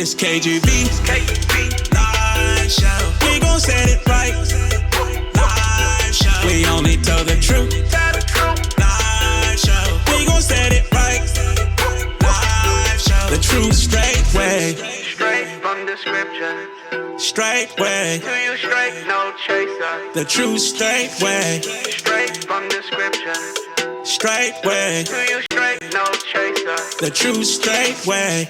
It's KGB Live Show. We gon' set it right. Live Show. We only tell the truth. Live Show. We gon' set it right. Live Show. The true straight way. Straight from the scripture. Straight way. To you straight, no chaser. The true straight way. Straight from the scripture. Straight way. To you straight, no chaser. The true straight way.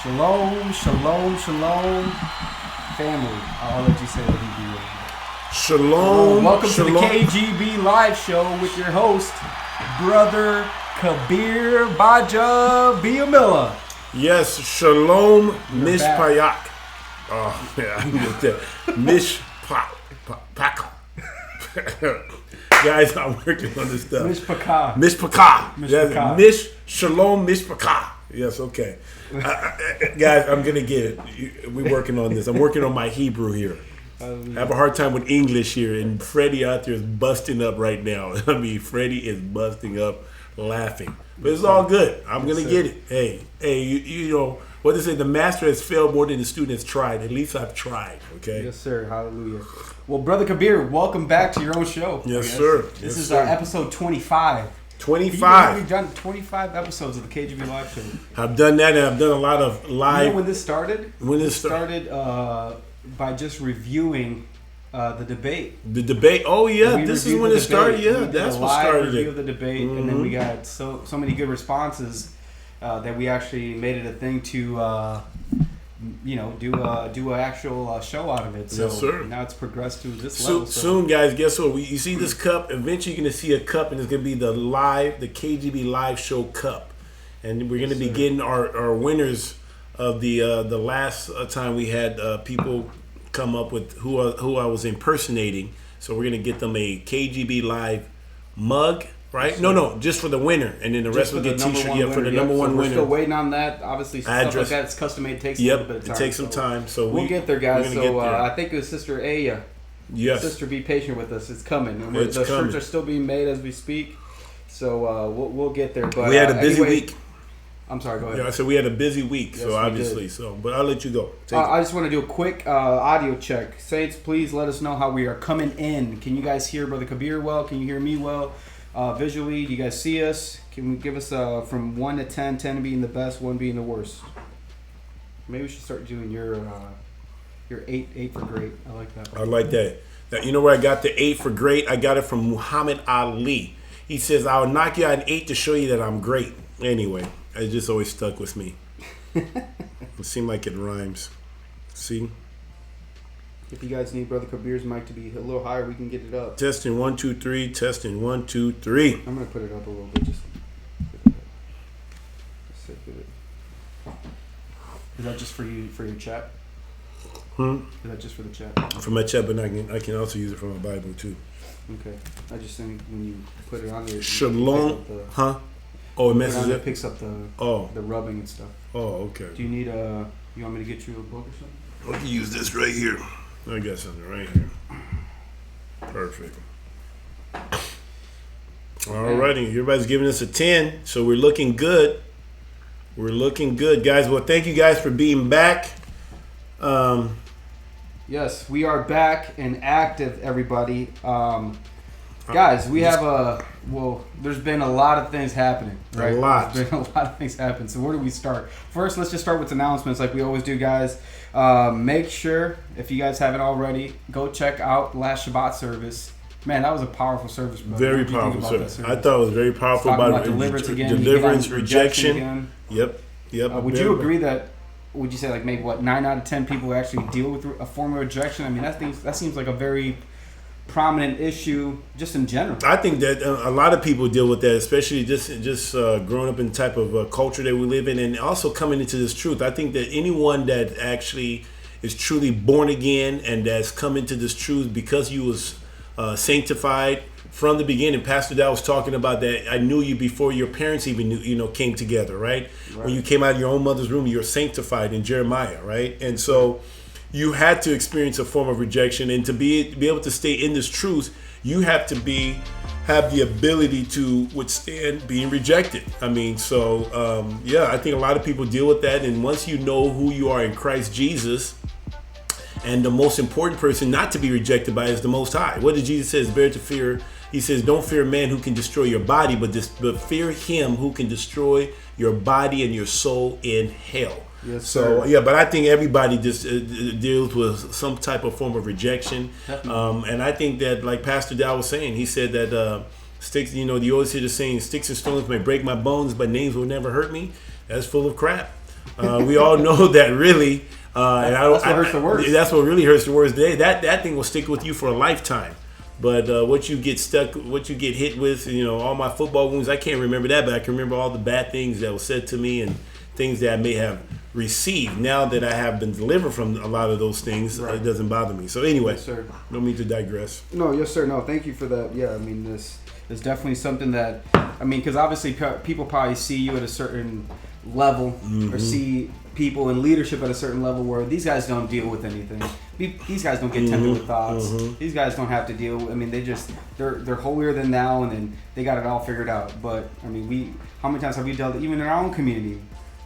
Shalom, shalom, shalom, family. I'll let you say what he do. Shalom. Welcome shalom. to the KGB Live Show with your host, Brother Kabir Gbaja-Biamila. Yes, shalom, Mish back. Payak. Oh, yeah, I can get that. Mish Paka. Guys, I'm working on this stuff. Mish Paka. Mish Paka. Mish Yes, Paka. Mish Shalom, Mish Paka. Yes, okay. Guys, I'm going to get it. We're working on this. I'm working on my Hebrew here. I have a hard time with English here, and Freddie out there is busting up right now. I mean, Freddie is busting up laughing. But it's all good. I'm going to get it. Hey, you know, what they say, the master has failed more than the student has tried. At least I've tried, okay? Yes, sir. Hallelujah. Well, Brother Kabir, welcome back to your own show. Yes, sir. This Yes, is sir. episode 25. 25. We've done 25 episodes of the KGB Live Show. I've done that, and I've done a lot of live. You know when this started? When this started by just reviewing the debate. The debate. Oh yeah, We this is reviewed when the it started. debate. Yeah, We did that's a what live started review it. of the debate, and then we got so many good responses that we actually made it a thing to do an actual show out of it. So Yes, sir. now it's progressed to this level. Soon, guys, guess what? You see this cup. Eventually, you're gonna see a cup, and it's gonna be the KGB Live Show cup, and we're gonna be getting our winners of the last time we had people come up with who I was impersonating. So we're gonna get them a KGB Live mug, right? Yes, no, just for the winner, and then the rest will get T-shirt. Yeah, for the number one We're winner. still waiting on that. Obviously, stuff Address. like that, it's custom made. Takes a little bit of time. It takes some time. So we'll get there, guys. we're gonna So get there. I think it was Sister Aya. Yes. Sister, be patient with us. It's coming. And It's the coming. shirts are still being made as we speak. So we'll get there. But We had a busy anyway, week. I'm sorry. Go ahead. Yeah, so we had a busy week. Yes, so we obviously, did. but I'll let you go. Take it. I just want to do a quick audio check. Saints, please let us know how we are coming in. Can you guys hear Brother Kabir well? Can you hear me well? Visually, do you guys see us? Can we give us from 1 to 10, 10 being the best, 1 being the worst? Maybe we should start doing your 8 for great. I like that. I like that. Now, you know where I got the 8 for great? I got it from Muhammad Ali. He says, "I'll knock you out an 8 to show you that I'm great." Anyway, it just always stuck with me. It seemed like it rhymes. See? If you guys need Brother Kabir's mic to be a little higher, we can get it up. Testing 1 2 3. Testing 1 2 3. I'm gonna put it up a little bit. Just is that just for you for your chat? Is that just for the chat? For my chat, but I can also use it for my Bible too. Okay. I just think when you put it on there, Shalom, huh? Oh, it messes it up. picks up the rubbing and stuff. Oh, okay. Do you need you want me to get you a book or something? I can use this right here. I got something right here. Perfect. Alrighty, everybody's giving us a 10, so we're looking good. We're looking good, guys. Well, thank you guys for being back. Yes, we are back and active, everybody. Guys, we have there's been a lot of things happening, right? A lot. There's been a lot of things happening. So where do we start? First, let's just start with announcements like we always do, guys. Make sure, if you guys haven't already, go check out last Shabbat service. Man, that was a powerful service, bro. Very powerful service. I thought it was very powerful about deliverance again. Deliverance, rejection. Again. Yep. Would you agree that? Would you say like maybe 9 out of 10 people actually deal with a form of rejection? I mean, that seems like a very prominent issue just in general. I think that a lot of people deal with that, especially just growing up in the type of culture that we live in, and also coming into this truth. I think that anyone that actually is truly born again and that's come into this truth because you was sanctified from the beginning. Pastor Dow was talking about that. I knew you before your parents even knew, came together, right? When you came out of your own mother's womb, you were sanctified in Jeremiah, right? And so you had to experience a form of rejection, and to be able to stay in this truth, you have to have the ability to withstand being rejected. I mean, so I think a lot of people deal with that, and once you know who you are in Christ Jesus, and the most important person not to be rejected by is the Most High. What did Jesus say? It's better to fear. He says, don't fear man who can destroy your body, but fear him who can destroy your body and your soul in hell. Yes, so, sir. but I think everybody just deals with some type of form of rejection. And I think that, like Pastor Dow was saying, he said that sticks, you always hear the saying, sticks and stones may break my bones, but names will never hurt me. That's full of crap. We all know that really. That's what hurts the worst. That's what really hurts the worst. That thing will stick with you for a lifetime. But what you get hit with, all my football wounds, I can't remember that, but I can remember all the bad things that were said to me and things that I may have received. Now that I have been delivered from a lot of those things, It doesn't bother me. So anyway, yes, sir. No need to digress. No, yes, sir. No, thank you for that. Yeah, I mean, this is definitely something that, because obviously people probably see you at a certain level or see people in leadership at a certain level where these guys don't deal with anything. These guys don't get tempted with thoughts. These guys don't have to deal. They're holier than thou, and then they got it all figured out. But how many times have we dealt even in our own community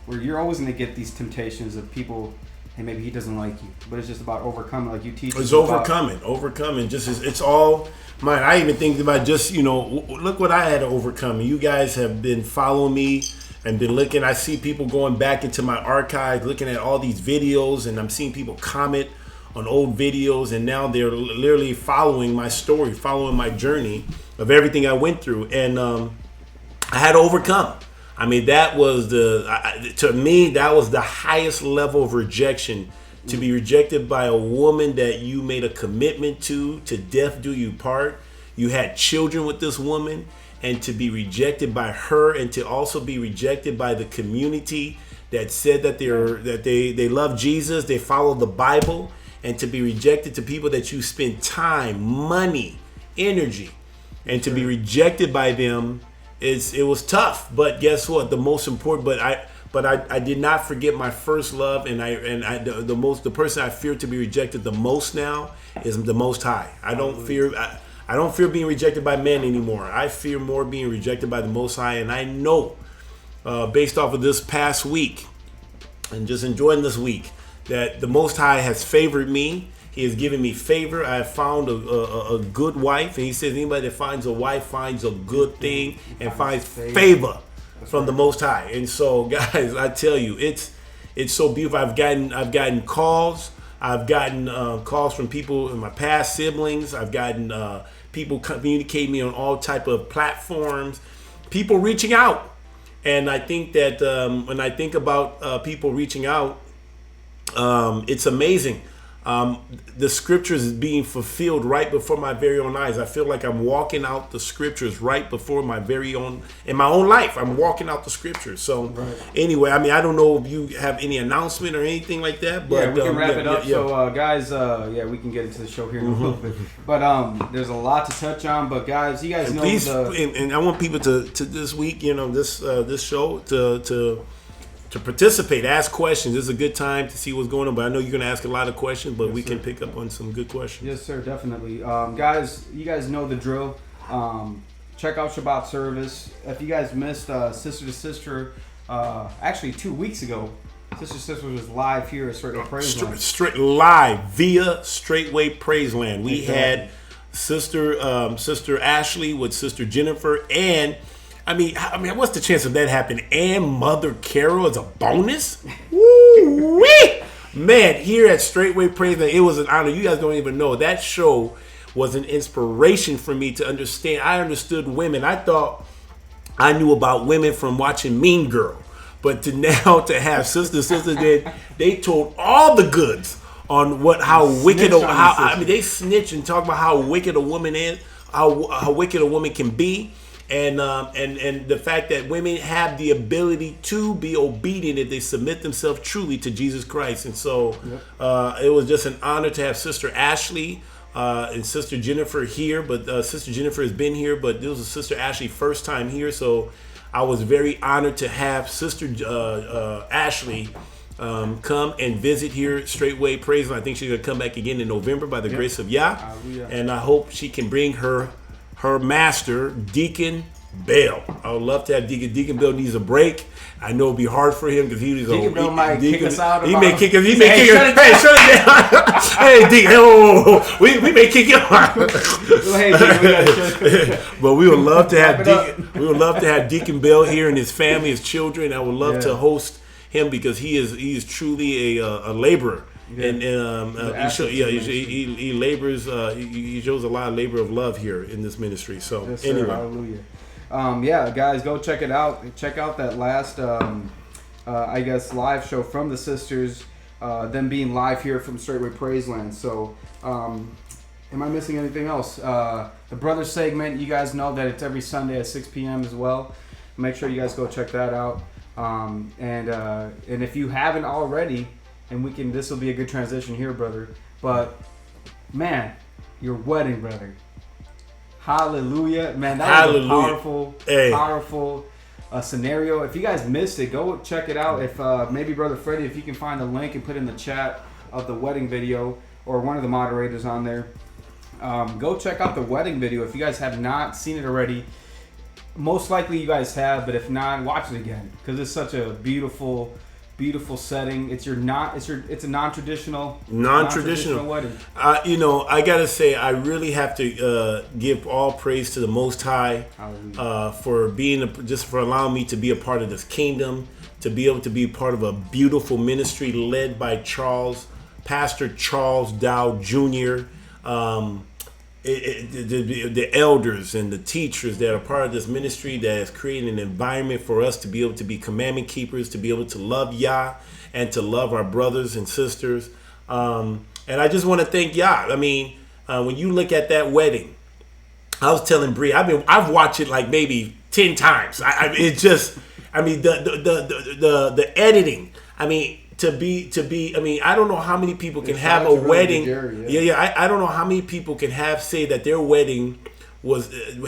where you're always going to get these temptations of people, hey, maybe he doesn't like you, but it's just about overcoming, like you teach. It's overcoming. It's all mine. I even think about look what I had to overcome. You guys have been following me and been looking. I see people going back into my archive, looking at all these videos, and I'm seeing people comment on old videos, and now they're literally following my story, following my journey of everything I went through, and I had to overcome. I mean, that was to me, that was the highest level of rejection, to be rejected by a woman that you made a commitment to death do you part. You had children with this woman, and to be rejected by her, and to also be rejected by the community that said that they love Jesus, they follow the Bible, and to be rejected to people that you spend time, money, energy, and to be rejected by them, it was tough. But guess what? The most important, but I did not forget my first love, and the person I fear to be rejected the most now is the Most High. I don't fear being rejected by men anymore. I fear more being rejected by the Most High, and I know, based off of this past week and just enjoying this week, that the Most High has favored me. He has given me favor. I have found a good wife, and he says anybody that finds a wife finds a good thing and finds favor from the Most High. And so, guys, I tell you, it's it's so beautiful. I've gotten calls. I've gotten calls from people in my past siblings. I've gotten people communicate me on all type of platforms. People reaching out, and I think that when I think about people reaching out, it's amazing. The scriptures is being fulfilled right before my very own eyes. I feel like I'm walking out the scriptures right before my very own, in my own life. I'm walking out the scriptures. So anyway, I mean, I don't know if you have any announcement or anything like that, but yeah, we can wrap it up. So guys, we can get into the show here in a little bit. But there's a lot to touch on. But guys, you guys and know please, and I want people to this week, this show to participate, ask questions. This is a good time to see what's going on. But I know you're going to ask a lot of questions, but we can pick up on some good questions. Yes, sir, definitely. Guys, you guys know the drill. Check out Shabbat service. If you guys missed Sister to Sister, actually 2 weeks ago, Sister to Sister was live here at Straightway Praise Land. Straight live via Straightway Praise Land. We had Sister Ashley with Sister Jennifer, and I mean, what's the chance of that happening? And Mother Carol as a bonus? Woo-wee! Man, here at Straightway Praise Land, it was an honor. You guys don't even know. That show was an inspiration for me to understand. I understood women. I thought I knew about women from watching Mean Girl. But to have Sister they told all the goods on how wicked, they snitch and talk about how wicked a woman is, how wicked a woman can be. And the fact that women have the ability to be obedient if they submit themselves truly to Jesus Christ. And so it was just an honor to have Sister Ashley and Sister Jennifer here. But Sister Jennifer has been here, but this was Sister Ashley's first time here. So I was very honored to have Sister Ashley come and visit here at Straightway Praise. And I think she's going to come back again in November by the grace of Yah. And I hope she can bring her master, Deacon Bell. I would love to have Deacon Bell needs a break. I know it'll be hard for him because Deacon Bell might kick us out. He may kick us. Hey, shut it down. Hey, Deacon. We may kick you out. But we would love to have Deacon. We would love to have Deacon Bell here and his family, his children. I would love to host him because he is truly a laborer. Yeah. And he labors. He shows a lot of labor of love here in this ministry. So yes, anyway, hallelujah. Guys, go check it out. Check out that last, live show from the sisters. Them being live here from Straightway Praise Land. So, am I missing anything else? The brother segment. You guys know that it's every Sunday at 6 p.m. as well. Make sure you guys go check that out. And if you haven't already. And this will be a good transition here, brother. But, man, your wedding, brother. Hallelujah. Man, that was a powerful scenario. If you guys missed it, go check it out. If maybe Brother Freddie, if you can find a link and put in the chat of the wedding video or one of the moderators on there, go check out the wedding video. If you guys have not seen it already, most likely you guys have, but if not, watch it again because it's such a beautiful setting. It's a non-traditional wedding. I gotta say, I really have to give all praise to the Most High for for allowing me to be a part of this kingdom, to be able to be part of a beautiful ministry led by Pastor Charles Dow Jr. The elders and the teachers that are part of this ministry that has created an environment for us to be able to be commandment keepers, to be able to love Yah and to love our brothers and sisters. And I just want to thank Yah. I mean, when you look at that wedding, I was telling Bree, I've watched it like maybe 10 times. The editing. I don't know how many people can have a wedding. I don't know how many people can say that their wedding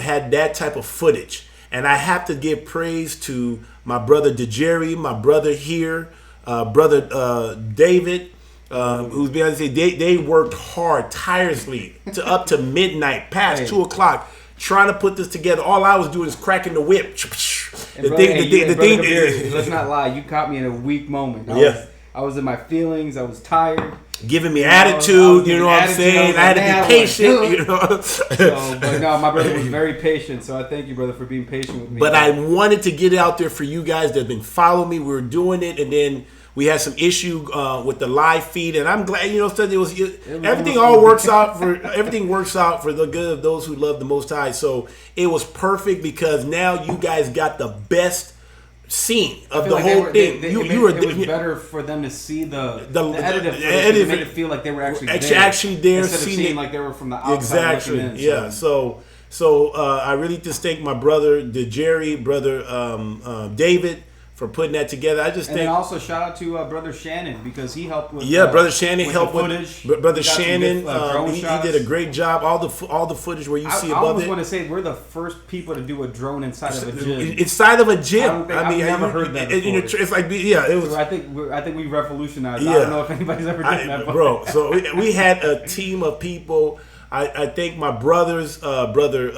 had that type of footage. And I have to give praise to my brother DeJerry, my brother here, brother David, who's behind the scenes. They worked hard, tirelessly, up to midnight, past 2 o'clock, trying to put this together. All I was doing is cracking the whip. Let's not lie. You caught me in a weak moment. I was in my feelings. I was tired. Giving me attitude, you know what I'm saying? I had to be patient, you know. But no, my brother was very patient. So I thank you, brother, for being patient with me. But I wanted to get it out there for you guys that have been following me. We were doing it, and then We had some issue with the live feed, and I'm glad, everything works out for the good of those who love the Most High. So it was perfect because now you guys got the best scene of the whole thing. It was better for them to see the edit. It made it feel like they were actually there instead of seeing like they were from the outside. Exactly. In, yeah. So I really just thank my brother, brother David, for putting that together. And also shout out to brother Shannon because he helped with brother Shannon helped with footage. Brother Shannon, he did a great job. All the footage where you see above it. I almost want to say we're the first people to do a drone inside of a gym. Inside of a gym. I've never heard that before. It's like it was. I think we revolutionized. I don't know if anybody's ever done that, bro. So we had a team of people. I think my brother's brother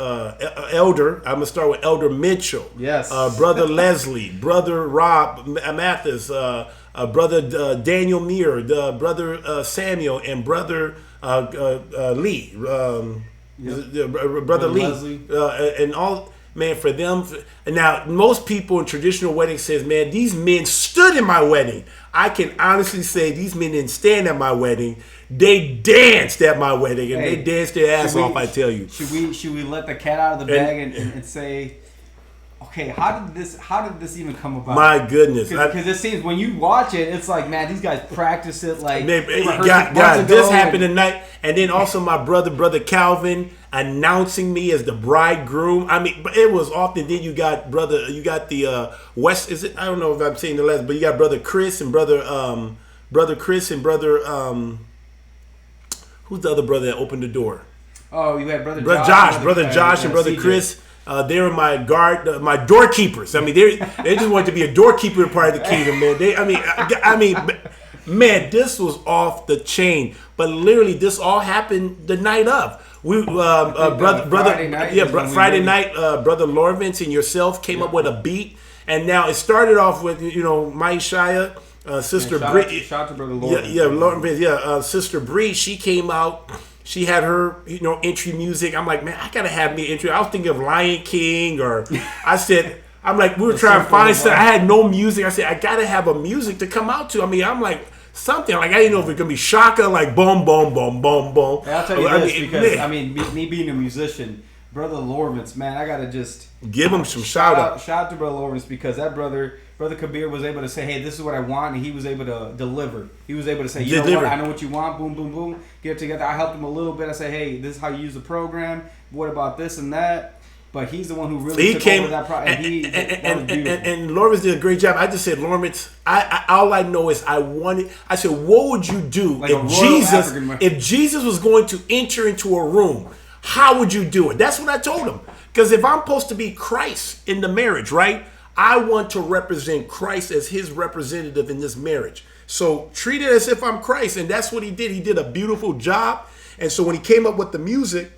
Elder. I'm gonna start with Elder Mitchell. Yes. Brother Leslie, brother Rob Mathis, brother Daniel Muir, brother Samuel, and brother Lee. Brother Lee, Leslie. And all. Man, for them, and now most people in traditional weddings says, man, these men stood in my wedding. I can honestly say these men didn't stand at my wedding. They danced at my wedding, and they danced their ass off. I tell you. Should we let the cat out of the bag and say, okay, how did this even come about? My goodness, because it seems when you watch it, it's like, man, these guys practice it like this happened tonight, and then also my brother Calvin announcing me as the bridegroom. I mean, it was often. Then you got the West. Is it? I don't know if I'm saying the last, but you got brother Chris and brother who's the other brother that opened the door? Oh, you had brother Josh and brother CJ. Chris. They were my my doorkeepers. I mean, they just wanted to be a doorkeeper part of the kingdom, man. Man, this was off the chain. But literally, this all happened the night of. Friday night, brother Lawrence and yourself came up with a beat, and now it started off with Maishaya, sister Bree. Shout out to brother Lawrence. Lawrence, sister Bree. She came out. She had her, entry music. I'm like, man, I gotta have me entry. I was thinking of Lion King, or I'm like, we were trying to find something. I had no music. I said, I gotta have a music to come out to. I mean, I'm like. Something like I didn't know if it could be Shaka, like boom, boom, boom, boom, boom. Hey, I'll tell you this because me being a musician, brother Lawrence, man, I gotta just give him some shout out. Shout out to brother Lawrence because that brother Kabir was able to say, hey, this is what I want, and he was able to deliver. He was able to say, you know what, I know what you want, boom, boom, boom, get it together. I helped him a little bit. I said, hey, this is how you use the program. What about this and that? But he's the one who really took over that project. And Lawrence did a great job. I just said, Lawrence, all I know is I said, what would you do if Jesus was going to enter into a room? How would you do it? That's what I told him. Because if I'm supposed to be Christ in the marriage, right? I want to represent Christ as his representative in this marriage. So treat it as if I'm Christ. And that's what he did. He did a beautiful job. And so when he came up with the music,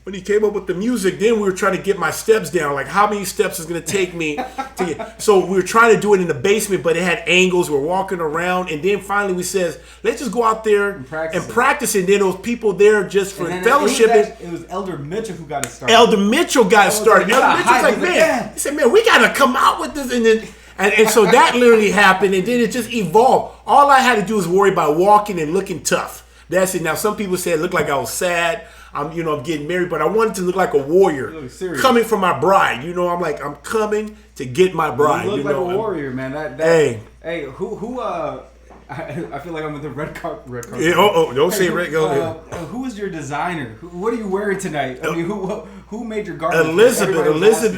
then we were trying to get my steps down. Like, how many steps is going to take me to get? So we were trying to do it in the basement, but it had angles. We're walking around. And then finally we says, let's just go out there and practice it. And then there was people there just for fellowship. It was Elder Mitchell who got it started. Elder Mitchell got it started. Elder Mitchell's like, man. He said, man, we got to come out with this. And then... And so that literally happened, and then it just evolved. All I had to do was worry about walking and looking tough. That's it. Now, some people said it looked like I was sad. I'm getting married, but I wanted to look like a warrior coming for my bride. I'm like, I'm coming to get my bride. You look like a warrior, man. Hey, who? I feel like I'm with the red carpet. Yeah, don't say red. Go ahead. Who is your designer? What are you wearing tonight? I mean, who made your garment?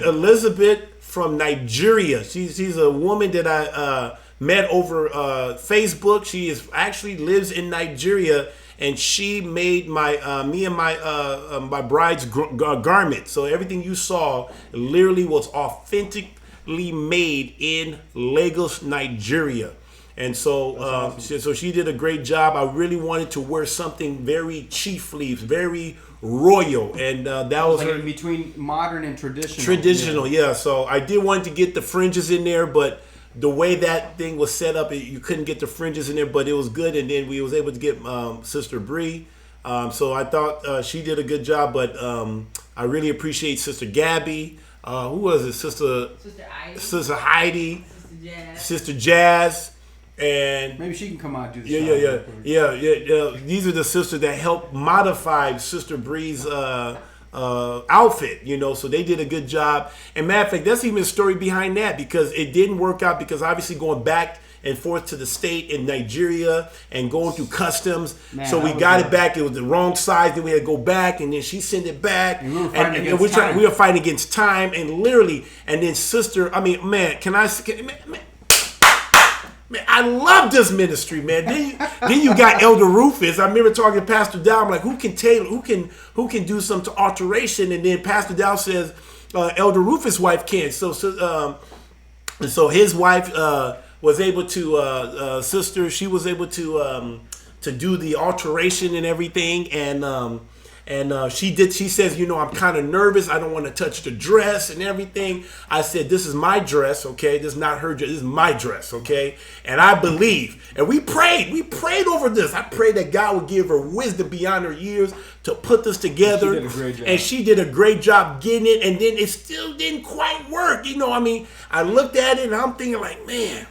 Elizabeth from Nigeria. She's a woman that I met over Facebook. She actually lives in Nigeria. And she made me and my bride's garment. So everything you saw literally was authentically made in Lagos, Nigeria. And so, awesome. So she did a great job. I really wanted to wear something very chiefly, very royal, and that was like between modern and traditional. Traditional, yeah. So I did want to get the fringes in there, but the way that thing was set up, you couldn't get the fringes in there, but it was good. And then we was able to get Sister Bree. So I thought she did a good job, but I really appreciate Sister Gabby. Who was it? Sister Heidi. Sister Jazz. And maybe she can come out and do the yeah. These are the sisters that helped modify Sister Bree's outfit, you know, so they did a good job. And matter of fact, that's even a story behind that, because it didn't work out, because obviously going back and forth to the state in Nigeria and going through customs. Man, so we got it back. It was the wrong size. Then we had to go back, and then she sent it back. And we were fighting against time. We were fighting against time, and literally, and then sister, I mean, man, man, I love this ministry, man. Then you got Elder Rufus. I remember talking to Pastor Dow. I'm like, who can do some alteration? And then Pastor Dow says, Elder Rufus' wife can. So his wife was able to, sister. She was able to do the alteration and everything, and she did. She says, you know, I'm kind of nervous. I don't want to touch the dress and everything. I said, this is my dress, okay? This is not her dress. This is my dress, okay? And I believe. And we prayed. We prayed over this. I prayed that God would give her wisdom beyond her years to put this together. She did a great job. And she did a great job getting it. And then it still didn't quite work. You know, I mean, I looked at it and I'm thinking like, man,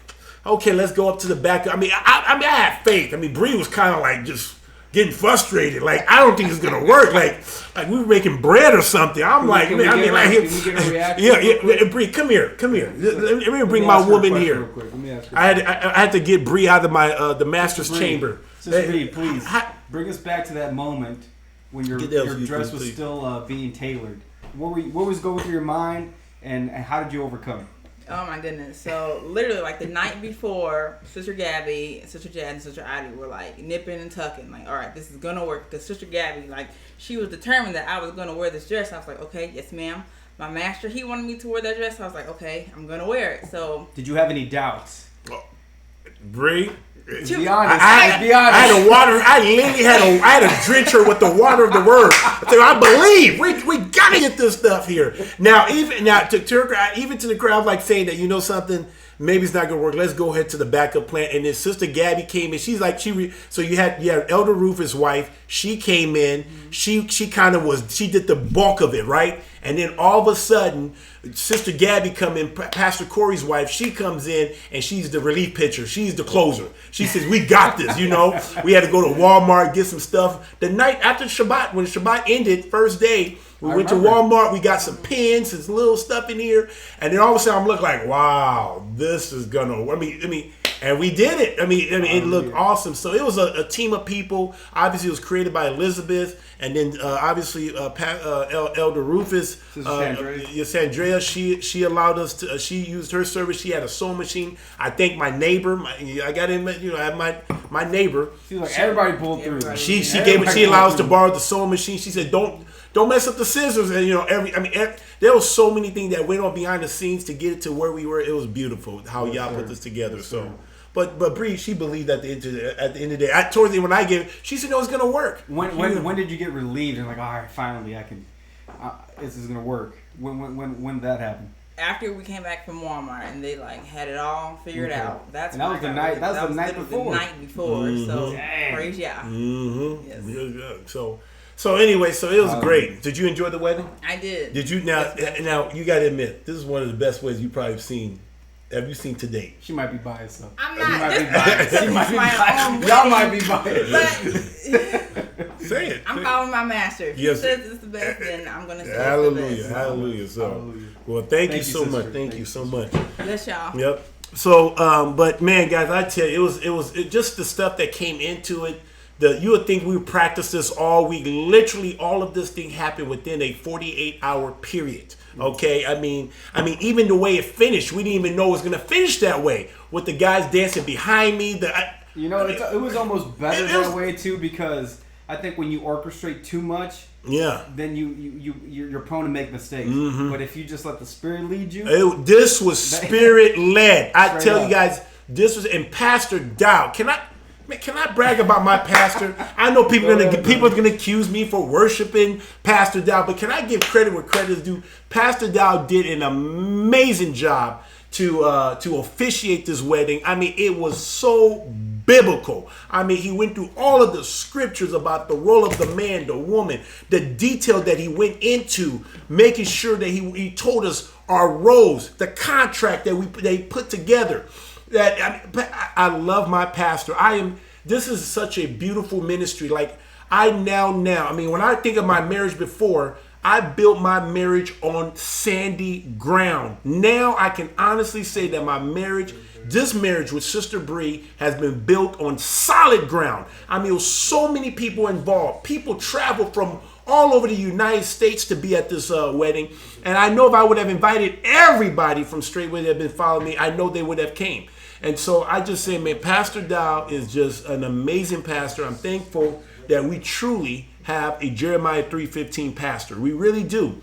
okay, let's go up to the back. I mean, I had faith. I mean, Bree was kind of like just getting frustrated. Like, I don't think it's gonna work. Like we were making bread or something. I'm like, man, I mean, like, yeah. Bree, come here. Let me bring my woman here. Real quick. Let me ask her. I had to get Bree out of my the master's chamber. Sister Bree, please bring us back to that moment when your dress was still being tailored. What was going through your mind, and how did you overcome it? Oh my goodness. So literally like the night before, Sister Gabby, Sister Jad, and Sister Ivy were like nipping and tucking. Like, all right, this is going to work. Because Sister Gabby, like, she was determined that I was going to wear this dress. I was like, okay, yes ma'am. My master, he wanted me to wear that dress. I was like, okay, I'm going to wear it. So. Did you have any doubts? Bree? To be honest, I had a water. I literally had a drench her with the water of the word. I believe we gotta get this stuff here now. Even to the crowd, like saying that, you know something, maybe it's not gonna work. Let's go ahead to the backup plan. And then Sister Gabby came in. She's like so you had Elder Rufus' wife. She came in. She kind of she did the bulk of it, right? And then all of a sudden, Sister Gabby come in, Pastor Corey's wife, she comes in and she's the relief pitcher. She's the closer. She says, we got this, you know. We had to go to Walmart, get some stuff. The night after Shabbat, when Shabbat ended, first day, we went to Walmart, we got some pins and some little stuff in here. And then all of a sudden I'm looking like, wow, this is gonna, I mean, and we did it. I mean, it looked awesome. So it was a team of people. Obviously, it was created by Elizabeth, and then obviously Elder Rufus, Sandrea. She allowed us to. She used her service. She had a sewing machine. I thank my neighbor. I got in. You know, I have my neighbor. She's like, everybody pulled through. She allowed us to borrow the sewing machine. She said, don't mess up the scissors. And you know, there was so many things that went on behind the scenes to get it to where we were. It was beautiful how y'all put this together. So. But Bree, she believed at the end of the day. Towards the end, when I gave it, she said it was gonna work. When did you get relieved and like, all right, finally I can, this is gonna work? When did that happen? After we came back from Walmart and they like had it all figured out. That was the night. That was the night before. The night before. Mm-hmm. So praise Yah. Mm-hmm. Yes. So anyway, so it was great. Did you enjoy the wedding? I did. Did you now? Now you got to admit, this is one of the best weddings you probably seen. Have you seen to date? She might be biased though. I'm not. She might be biased. Y'all might be biased. Say it. I'm following my master. If yes. he says it's the best, then I'm going to say hallelujah, it's the best. Hallelujah. So, well, thank you so much. Thank you so much. Yes, y'all. Yep. So, but man, guys, I tell you, it was just the stuff that came into it. You would think we would practice this all week. Literally, all of this thing happened within a 48-hour period. Okay, I mean, even the way it finished, we didn't even know it was gonna finish that way. With the guys dancing behind me, it was almost better that way too, because I think when you orchestrate too much, then you're prone to make mistakes. Mm-hmm. But if you just let the Spirit lead you, this was Spirit led. I tell you guys, this was. And Pastor Dow, can I brag about my pastor? I know people are gonna accuse me for worshiping Pastor Dow, but can I give credit where credit is due? Pastor Dow did an amazing job to officiate this wedding. I mean, it was so biblical. I mean, he went through all of the scriptures about the role of the man, the woman, the detail that he went into, making sure that he told us our roles, the contract that they put together. I love my pastor. This is such a beautiful ministry. Like, I mean, when I think of my marriage before, I built my marriage on sandy ground. Now I can honestly say that this marriage with Sister Bree has been built on solid ground. I mean, there's so many people involved. People travel from all over the United States to be at this wedding. And I know if I would have invited everybody from Straightway that have been following me, I know they would have came. And so I just say, man, Pastor Dow is just an amazing pastor. I'm thankful that we truly have a Jeremiah 3:15 pastor. We really do.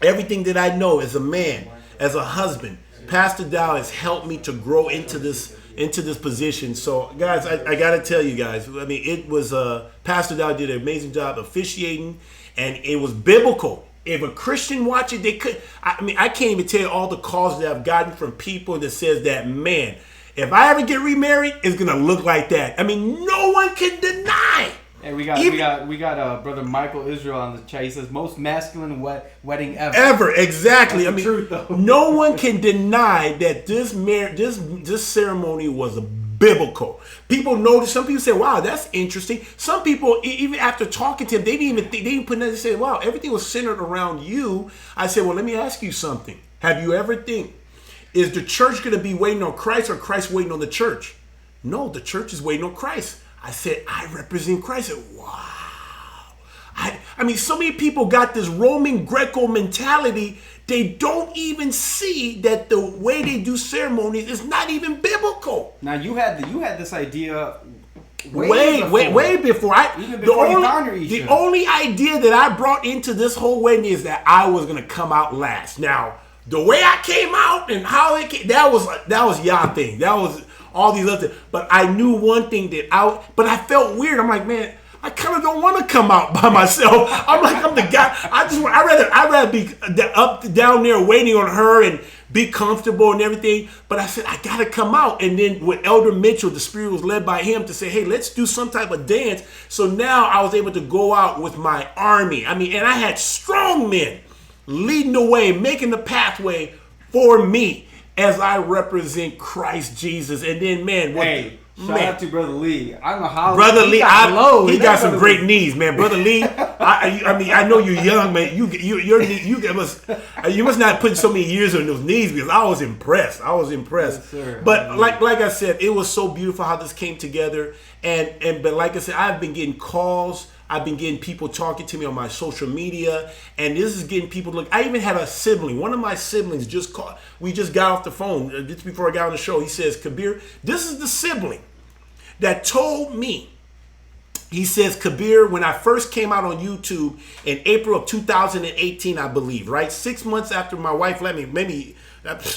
Everything that I know as a man, as a husband, Pastor Dow has helped me to grow into this position. So, guys, I got to tell you guys, I mean, it was Pastor Dow did an amazing job officiating, and it was biblical. If a Christian watch it, they could. I mean, I can't even tell you all the calls that I've gotten from people that says that, man, if I ever get remarried, it's gonna look like that. I mean, no one can deny. And we got Brother Michael Israel on the chat. He says most masculine wedding ever. Exactly. That's I mean, the truth, though. No one can deny that this ceremony was biblical. People notice. Some people say, "Wow, that's interesting." Some people, even after talking to him, they didn't put nothing. They said, "Wow, everything was centered around you." I said, "Well, let me ask you something. Have you ever think, is the church going to be waiting on Christ or Christ waiting on the church?" No, the church is waiting on Christ. I said, I represent Christ. I said, wow. I mean, so many people got this Roman Greco mentality. They don't even see that the way they do ceremonies is not even biblical. Now, you had this idea way before. The only idea that I brought into this whole wedding is that I was going to come out last. Now, the way I came out and how it came, that was y'all thing. That was all these other things. But I knew one thing but I felt weird. I'm like, man, I kind of don't want to come out by myself. I'm like, I'm the guy. I'd rather be down there waiting on her and be comfortable and everything. But I said, I got to come out. And then with Elder Mitchell, the Spirit was led by him to say, hey, let's do some type of dance. So now I was able to go out with my army. I mean, and I had strong men leading the way, making the pathway for me as I represent Christ Jesus. And then, man, shout out to Brother Lee. I don't know how. Brother Lee, he got some great knees, man. Brother Lee, I mean, I know you're young, man. You must not put so many years on those knees, because I was impressed. Yes, sir. But like I said, it was so beautiful how this came together. But like I said, I've been getting calls. I've been getting people talking to me on my social media, and this is getting people to look. I even had a sibling. One of my siblings just called. We just got off the phone just before I got on the show. He says, Kabir, this is the sibling that told me. He says, Kabir, when I first came out on YouTube in April of 2018, I believe, right? 6 months after my wife left me, maybe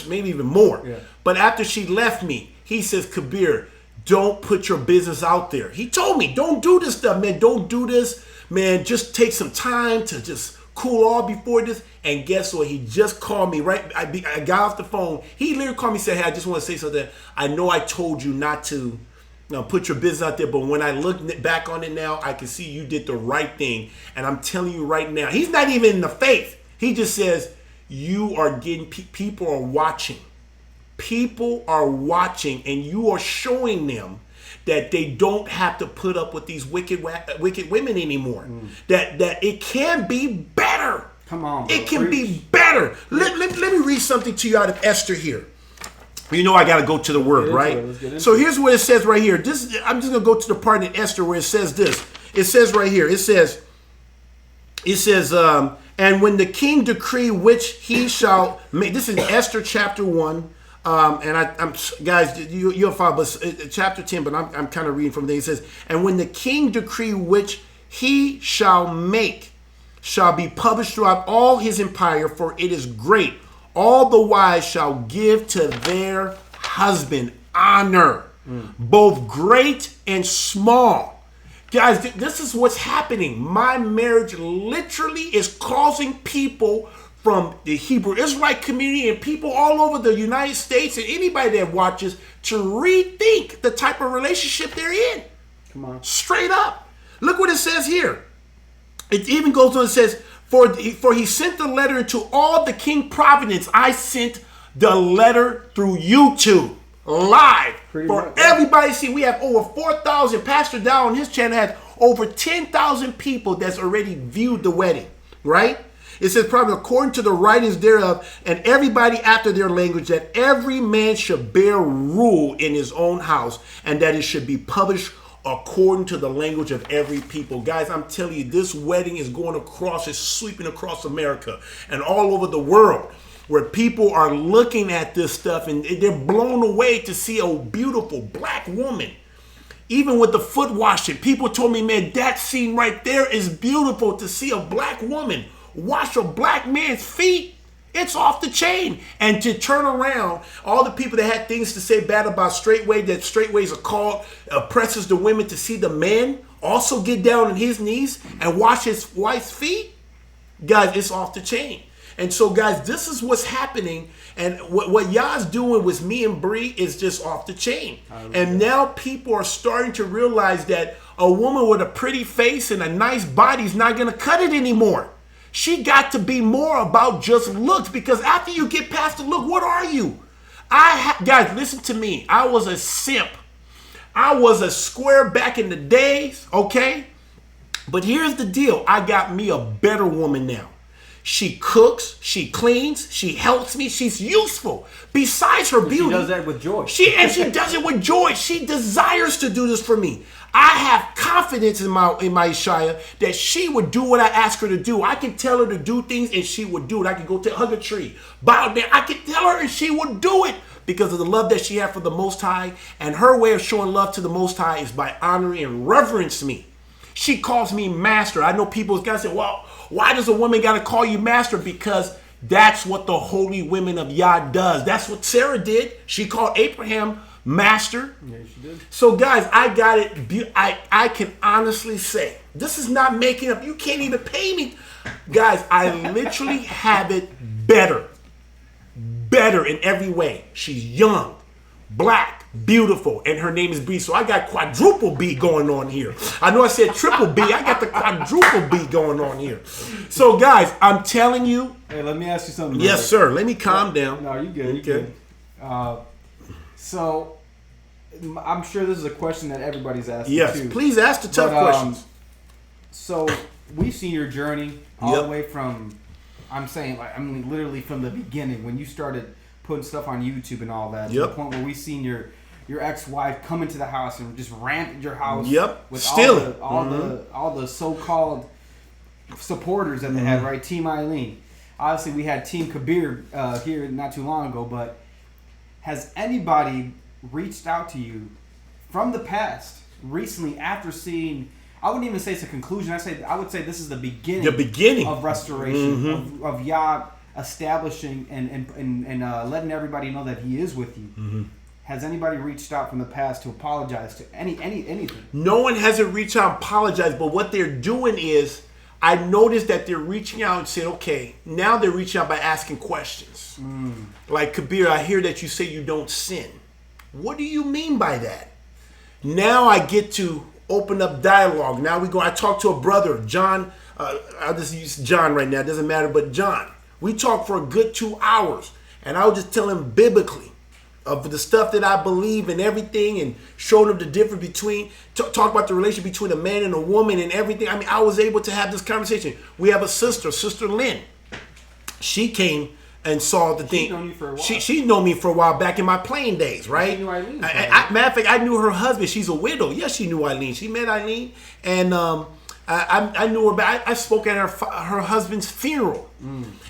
even more. Yeah. But after she left me, he says, Kabir, don't put your business out there. He told me, don't do this stuff, man. Don't do this, man. Just take some time to just cool off before this. And guess what? He just called me, right? I got off the phone. He literally called me and said, hey, I just want to say something. I know I told you not to put your business out there, but when I look back on it now, I can see you did the right thing. And I'm telling you right now, he's not even in the faith. He just says, you are getting, people are watching. People are watching, and you are showing them that they don't have to put up with these wicked women anymore. That it can be better. Come on, bro. It can be better. Let me read something to you out of Esther here. You know I got to go to the word, right? So here's what it says right here. I'm just going to go to the part in Esther where it says this. It says right here. It says, and when the king decree which he shall make. This is Esther chapter 1. And I'm guys, you'll follow, but chapter 10, but I'm kind of reading from there. It says, and when the king decree which he shall make shall be published throughout all his empire, for it is great, all the wives shall give to their husband honor, both great and small. Guys, this is what's happening. My marriage literally is causing people from the Hebrew Israelite community and people all over the United States and anybody that watches to rethink the type of relationship they're in. Come on. Straight up. Look what it says here. It even goes on and says, for he sent the letter into all the king province. I sent the letter through YouTube. live Pretty for much, yeah. everybody to see. We have over 4,000. Pastor Dow on his channel has over 10,000 people that's already viewed the wedding, right? It says, probably according to the writings thereof, and everybody after their language, that every man should bear rule in his own house, and that it should be published according to the language of every people. Guys, I'm telling you, this wedding is going across, it's sweeping across America and all over the world, where people are looking at this stuff and they're blown away to see a beautiful black woman. Even with the foot washing, people told me, man, that scene right there is beautiful, to see a black woman wash a black man's feet. It's off the chain. And to turn around, all the people that had things to say bad about straightway, that straightways are called, oppresses the women, to see the man also get down on his knees and wash his wife's feet. Guys, it's off the chain. And so, guys, this is what's happening. And what y'all's doing with me and Bree is just off the chain. And now people are starting to realize that a woman with a pretty face and a nice body is not going to cut it anymore. She got to be more about just looks, because after you get past the look, what are you? Guys, listen to me. I was a simp. I was a square back in the days, okay? But here's the deal. I got me a better woman now. She cooks, she cleans, she helps me, she's useful. Besides her beauty. She does that with joy. She does it with joy. She desires to do this for me. I have confidence in my Ishaya that she would do what I ask her to do. I can tell her to do things and she would do it. I can go hug a tree, bow down. I can tell her and she would do it because of the love that she has for the Most High. And her way of showing love to the Most High is by honoring and reverence me. She calls me master. I know people's got to say, well, why does a woman got to call you master? Because that's what the holy women of Yah does. That's what Sarah did. She called Abraham master. Yeah, she did. So, guys, I got it. I can honestly say, this is not making up. You can't even pay me. Guys, I literally have it better. Better in every way. She's young, black, beautiful, and her name is B. So I got quadruple B going on here. I know I said triple B. I got the quadruple B going on here. So, guys, I'm telling you. Hey, let me ask you something. Yes, sir. Let me calm down. No, you good. You good. So, I'm sure this is a question that everybody's asking yes, too. Please ask the tough questions. So, we've seen your journey all the way from, literally from the beginning when you started putting stuff on YouTube and all that. To the point where we've seen your ex-wife come into the house and just ramped your house. With all the so-called supporters that they had, right? Team Eileen. Obviously, we had Team Kabir here not too long ago, but has anybody reached out to you from the past recently after seeing? I wouldn't even say it's a conclusion. I would say this is the beginning. The beginning of restoration of Yah establishing and letting everybody know that He is with you. Mm-hmm. Has anybody reached out from the past to apologize to anything? No one hasn't reached out and apologized, but what they're doing is, I noticed that they're reaching out and saying, okay, now they're reaching out by asking questions. Like, Kabir, I hear that you say you don't sin. What do you mean by that? Now I get to open up dialogue. Now I talk to a brother, John. I'll just use John right now. It doesn't matter, but John. We talked for a good 2 hours. And I was just telling him biblically of the stuff that I believe and everything, and showing him the difference between, talk about the relationship between a man and a woman and everything. I mean, I was able to have this conversation. We have a sister, Sister Lynn. She came and saw the thing. She's known you for a while. She's known me for a while back in my playing days, right? She knew Eileen. Matter of fact, I knew her husband. She's a widow. Yes, she knew Eileen. She met Eileen, and I knew her, but I spoke at her husband's funeral.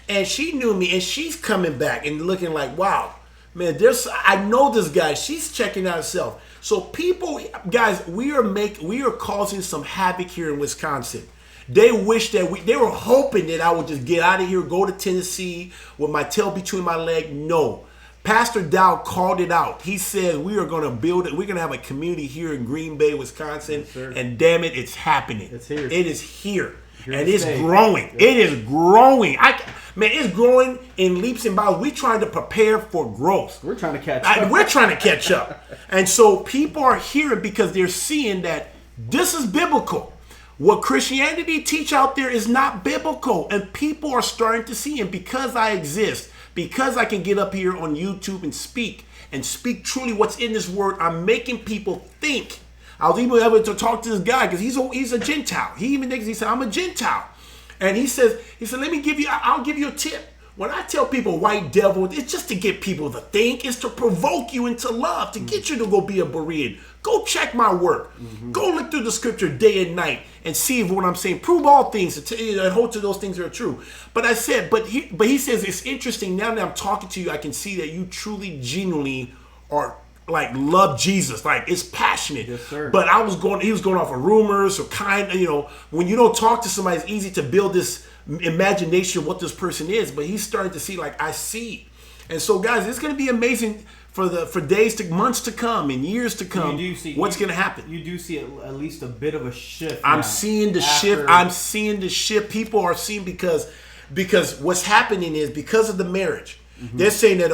And she knew me, and she's coming back and looking like, wow, man, I know this guy. She's checking out herself. So people, guys, we are causing some havoc here in Wisconsin. They wish that they were hoping that I would just get out of here, go to Tennessee with my tail between my legs. No. Pastor Dow called it out. He said we are going to build it. We're going to have a community here in Green Bay, Wisconsin. Yes, and damn it, it's happening. It's here. It is here. And it's growing. Yep. It is growing. It's growing in leaps and bounds. We're trying to prepare for growth. We're trying to catch up. We're trying to catch up. And so people are hearing because they're seeing that this is biblical. What Christianity teach out there is not biblical. And people are starting to see. And because I exist, Because I can get up here on YouTube and speak truly what's in this word, I'm making people think. I was even able to talk to this guy because he's a Gentile. He even thinks, he said, I'm a Gentile. And he said, I'll give you a tip. When I tell people white devil, it's just to get people to think. It's to provoke you into love, to get you to go be a Berean. Go check my work. Go look through the scripture day and night and see if what I'm saying. Prove all things and hold to those things that are true. But I said, but he says, it's interesting. Now that I'm talking to you, I can see that you truly, genuinely are like love Jesus. Like it's passionate. Yes, sir. But he was going off of rumors or when you don't talk to somebody, it's easy to build this imagination of what this person is, but he's starting to see like I see. And so guys, it's going to be amazing for months to come and years to come. What's going to happen? You do see at least a bit of a shift. I'm seeing the shift. People are seeing because what's happening is because of the marriage. They're saying that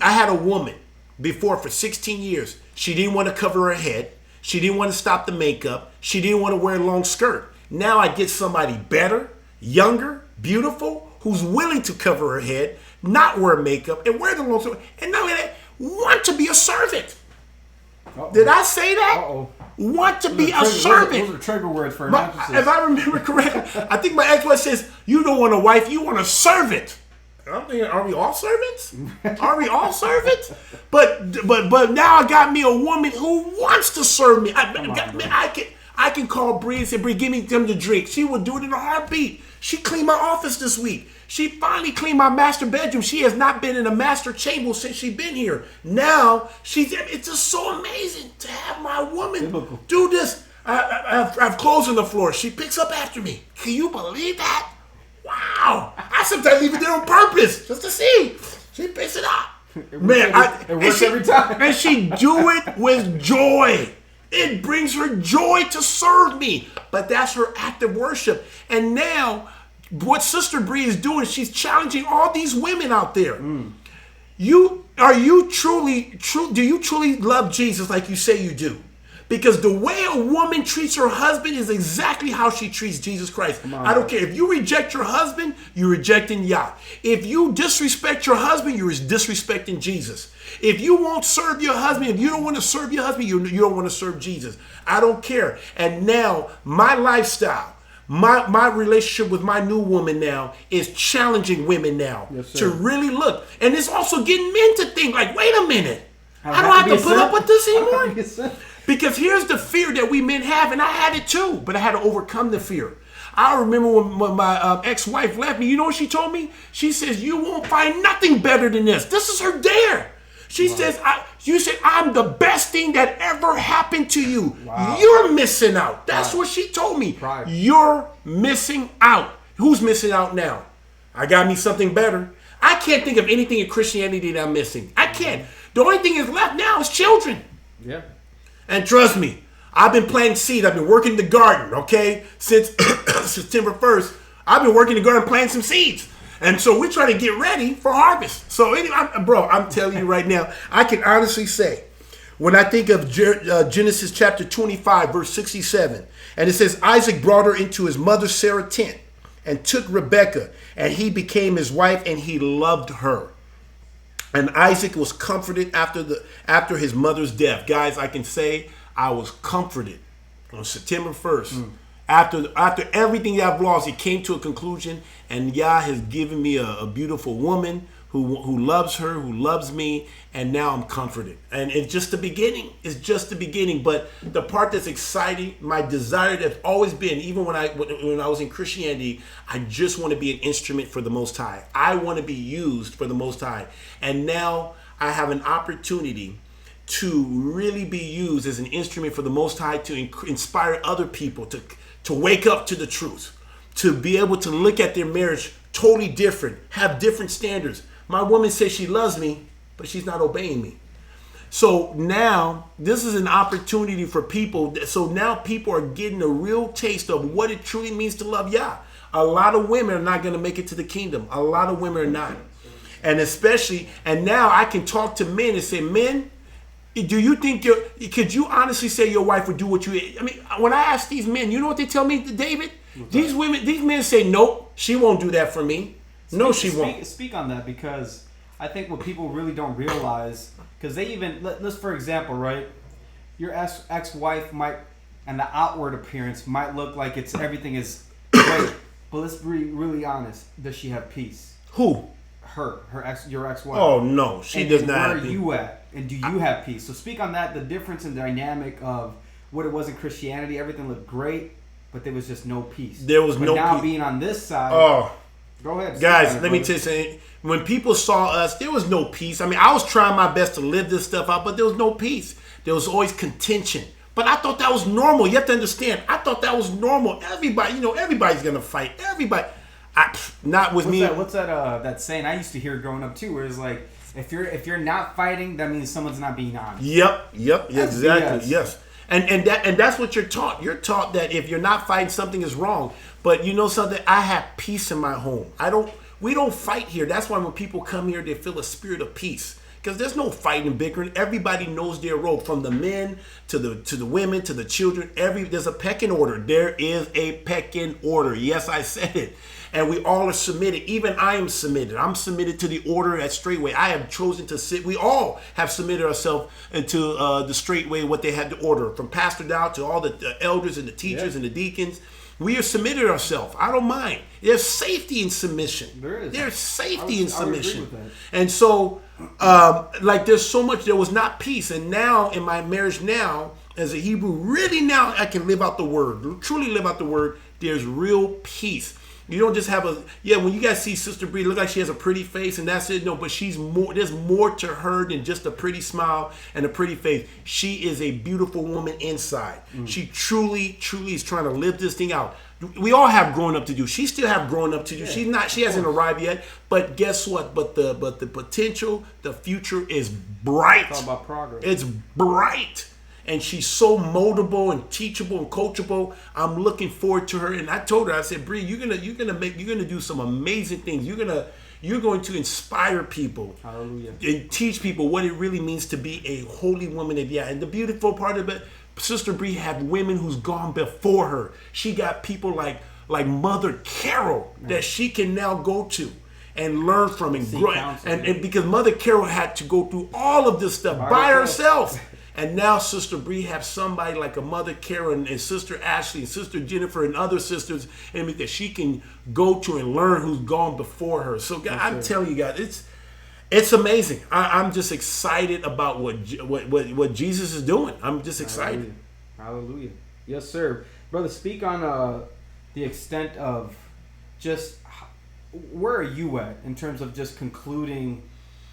I had a woman before for 16 years. She didn't want to cover her head. She didn't want to stop the makeup. She didn't want to wear a long skirt. Now I get somebody better, younger, beautiful, who's willing to cover her head, not wear makeup, and wear the long skirt, and not only that, want to be a servant. Uh-oh. Did I say that? Uh-oh. Want to be a servant. Those are trigger words for an emphasis. If I remember correctly, I think my ex-wife says, you don't want a wife, you want a servant. I'm thinking, are we all servants? Are we all servants? But now I got me a woman who wants to serve me. I can call Bree and say, Bree, give me them to drink. She will do it in a heartbeat. She cleaned my office this week. She finally cleaned my master bedroom. She has not been in a master chamber since she's been here. Now, it's just so amazing to have my woman do this. I have clothes on the floor. She picks up after me. Can you believe that? Wow. I sometimes leave it there on purpose just to see. She picks it up. It works every time. And she do it with joy. It brings her joy to serve me. But that's her act of worship. And now, what Sister Bree is doing, she's challenging all these women out there. Do you truly love Jesus like you say you do? Because the way a woman treats her husband is exactly how she treats Jesus Christ. I don't care. If you reject your husband, you're rejecting Yah. If you disrespect your husband, you're disrespecting Jesus. If you won't serve your husband, if you don't want to serve your husband, you don't want to serve Jesus. I don't care. And now, my lifestyle, my relationship with my new woman now is challenging women now to really look. And it's also getting men to think like, wait a minute. I don't have to put up with this anymore. Because here's the fear that we men have, and I had it too, but I had to overcome the fear. I remember when my ex-wife left me, you know what she told me? She says, you won't find nothing better than this. This is her dare. She says, you said, I'm the best thing that ever happened to you. Wow. You're missing out. That's what she told me. Pride. You're missing out. Who's missing out now? I got me something better. I can't think of anything in Christianity that I'm missing. I can't. The only thing that's left now is children. Yeah. And trust me, I've been planting seeds. I've been working the garden, okay? Since September 1st, I've been working the garden planting some seeds. And so we're trying to get ready for harvest. So anyway, I'm telling you right now, I can honestly say, when I think of Genesis chapter 25, verse 67, and it says, Isaac brought her into his mother Sarah's tent and took Rebekah, and he became his wife, and he loved her. And Isaac was comforted after his mother's death. Guys, I can say I was comforted on September 1st. After everything that I've lost, it came to a conclusion, and Yah has given me a beautiful woman who loves her, who loves me, and now I'm comforted. And it's just the beginning. It's just the beginning. But the part that's exciting, my desire that's always been, even when I was in Christianity, I just want to be an instrument for the Most High. I want to be used for the Most High. And now I have an opportunity to really be used as an instrument for the Most High to inspire other people to wake up to the truth, to be able to look at their marriage totally different, have different standards. My woman says she loves me, but she's not obeying me. So now this is an opportunity for people. So now people are getting a real taste of what it truly means to love Yah. A lot of women are not going to make it to the kingdom. A lot of women are not. And now I can talk to men and say, men, do you think could you honestly say your wife would do what you, I mean, when I ask these men, you know what they tell me, David? These men say, nope, she won't do that for me. No, she won't. Speak on that, because I think what people really don't realize, because they even, let's for example, right? Your ex-wife might, and the outward appearance might look like everything is great, but let's be really honest. Does she have peace? Who? Your ex-wife. Oh no, she does not. Where are you at? And do you have peace? So speak on that. The difference in dynamic of what it was in Christianity. Everything looked great, but there was just no peace. There was no now peace. Being on this side. Oh, go ahead, guys. Let me tell you something. When people saw us, there was no peace. I mean, I was trying my best to live this stuff out, but there was no peace. There was always contention. But I thought that was normal. You have to understand. I thought that was normal. Everybody, everybody's gonna fight. Everybody. Not with me. What's that saying I used to hear growing up too, where it's like, if you're not fighting, that means someone's not being honest. Yep, That's exactly. BS. Yes. And that's what you're taught. You're taught that if you're not fighting, something is wrong. But you know something? I have peace in my home. We don't fight here. That's why when people come here, they feel a spirit of peace. Because there's no fighting and bickering. Everybody knows their role, from the men to the women to the children. There's a pecking order. There is a pecking order. Yes, I said it. And we all are submitted. Even I am submitted. I'm submitted to the order at Straightway. I have chosen to sit. We all have submitted ourselves into the Straightway, what they had to order, from pastor down to all the elders and the teachers and the deacons. We are submitted ourselves. I don't mind. There's safety in submission. There is. There's safety in submission. I would agree with that. And so, there's so much. There was not peace. And now, in my marriage now, as a Hebrew, really now I can live out the word. Truly live out the word. There's real peace. You don't just have when you guys see Sister Bree, look like she has a pretty face and that's it. No, but there's more to her than just a pretty smile and a pretty face. She is a beautiful woman inside. She truly is trying to live this thing out. We all have growing up to do. She still have growing up to do. She hasn't arrived yet. But guess what? But the potential, the future is bright. It's all about progress. It's bright. And she's so moldable and teachable and coachable. I'm looking forward to her. And I told her, I said, Bree, you're gonna do some amazing things. You're going to inspire people. Hallelujah. And teach people what it really means to be a holy woman of Yah. And the beautiful part of it, Sister Bree had women who's gone before her. She got people like Mother Carol that she can now go to and learn from and grow. And because Mother Carol had to go through all of this stuff by herself. And now Sister Bree have somebody like a Mother Karen and Sister Ashley and Sister Jennifer and other sisters and that she can go to and learn who's gone before her. So God, I'm telling you guys, it's amazing. I'm just excited about what Jesus is doing. I'm just excited. Hallelujah. Yes, sir. Brother, speak on the extent of just where are you at in terms of just concluding.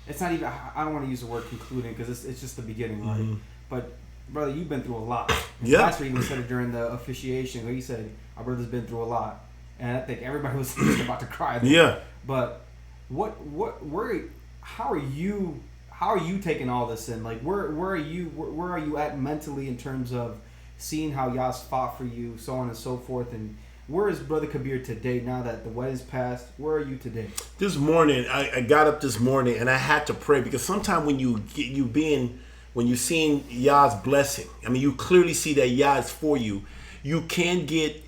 It's not even, I don't want to use the word concluding because it's just the beginning, right? Mm-hmm. But, brother, you've been through a lot. Yeah. Pastor even said it during the officiation where he said, our brother's been through a lot. And I think everybody was just about to cry there. Yeah. But how are you taking all this in? Like, where are you at mentally in terms of seeing how Yah's fought for you, so on and so forth, and where is Brother Kabir today now that the wedding's passed? Where are you today? This morning, I got up this morning and I had to pray because sometimes when you're seeing Yah's blessing, I mean, you clearly see that Yah is for you. You could get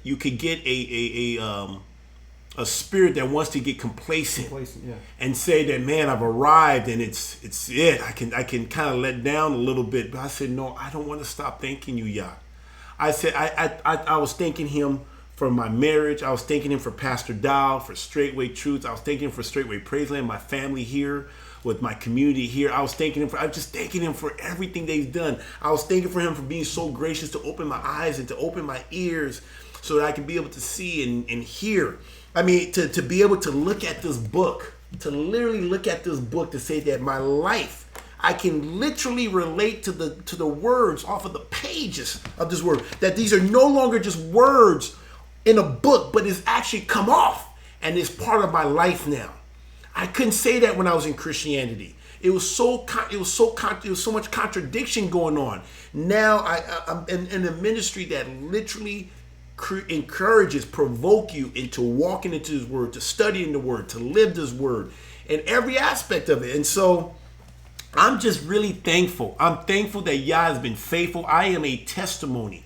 a spirit that wants to get complacent and say that, man, I've arrived and it's it. I can kind of let down a little bit. But I said, no, I don't want to stop thanking you, Yah. I said, I was thanking him for my marriage. I was thanking him for Pastor Dow, for Straightway Truth. I was thanking him for Straightway Praiseland, my family here, with my community here. I was just thanking him for everything they've done. I was thanking for him for being so gracious to open my eyes and to open my ears so that I can be able to see and hear. I mean, to be able to look at this book, to literally look at this book to say that my life, I can literally relate to the words off of the pages of this word. That these are no longer just words in a book, but it's actually come off and it's part of my life now. I couldn't say that when I was in Christianity. It was so much contradiction going on. Now I'm in a ministry that literally encourages, provoke you into walking into His Word, to studying the Word, to live this Word, in every aspect of it. And so I'm just really thankful. I'm thankful that Yah has been faithful. I am a testimony.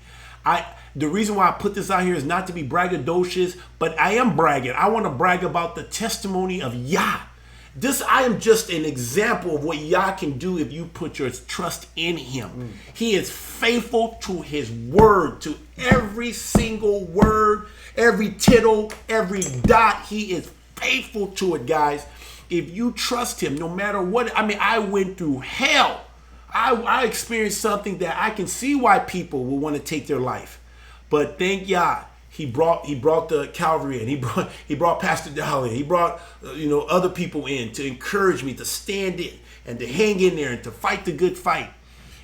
The reason why I put this out here is not to be braggadocious, but I am bragging. I want to brag about the testimony of Yah. I am just an example of what Yah can do if you put your trust in him. He is faithful to his word, to every single word, every tittle, every dot. He is faithful to it, guys. If you trust him, no matter what, I went through hell. I experienced something that I can see why people will want to take their life. But thank Yah. He brought the Calvary in. He brought Pastor Dolly. He brought other people in to encourage me to stand in and to hang in there and to fight the good fight.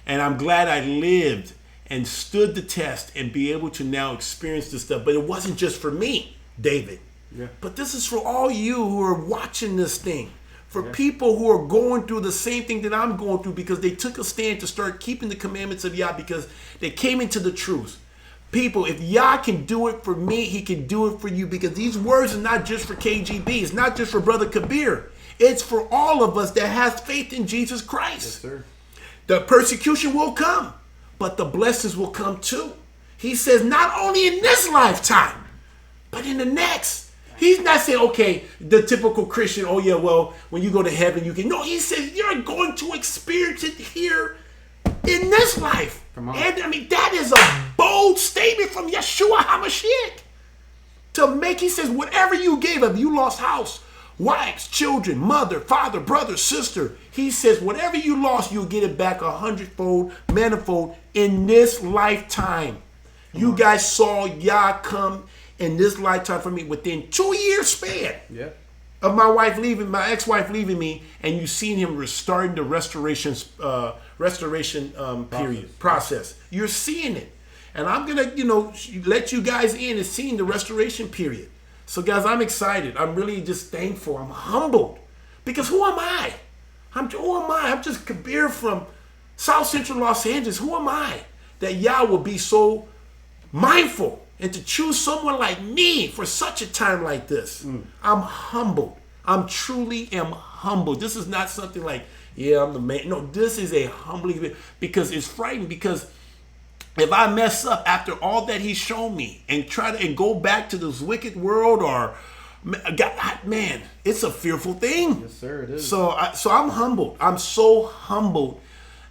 And I'm glad I lived and stood the test and be able to now experience this stuff. But it wasn't just for me, David. Yeah. But this is for all you who are watching this thing. For people who are going through the same thing that I'm going through because they took a stand to start keeping the commandments of Yah because they came into the truth. People, if Yah can do it for me, he can do it for you because these words are not just for KGB. It's not just for Brother Kabir. It's for all of us that has faith in Jesus Christ. Yes, sir. The persecution will come, but the blessings will come too. He says not only in this lifetime, but in the next. He's not saying, okay, the typical Christian, oh yeah, well, when you go to heaven, you can. No, he says you're going to experience it here in this life. Come on. And that is a bold statement from Yeshua HaMashiach. He says, whatever you gave up, you lost house, wives, children, mother, father, brother, sister. He says, whatever you lost, you'll get it back 100-fold, manifold in this lifetime. You guys saw Yah come in this lifetime for me within 2 years span. Yeah. Of my ex-wife leaving me, and you seen him restarting the restoration process. You're seeing it, and I'm gonna let you guys in and seeing the restoration period. So guys, I'm excited. I'm really just thankful. I'm humbled because who am I? I'm just Kabir from South Central Los Angeles. Who am I that Yah will be so mindful and to choose someone like me for such a time like this? I'm humbled. I'm truly am humbled. This is not something like, yeah, I'm the man. No, this is a humbling, because it's frightening. Because if I mess up after all that he's shown me and try to go back to this wicked world, or man, it's a fearful thing. Yes, sir, it is. So I'm humbled. I'm so humbled,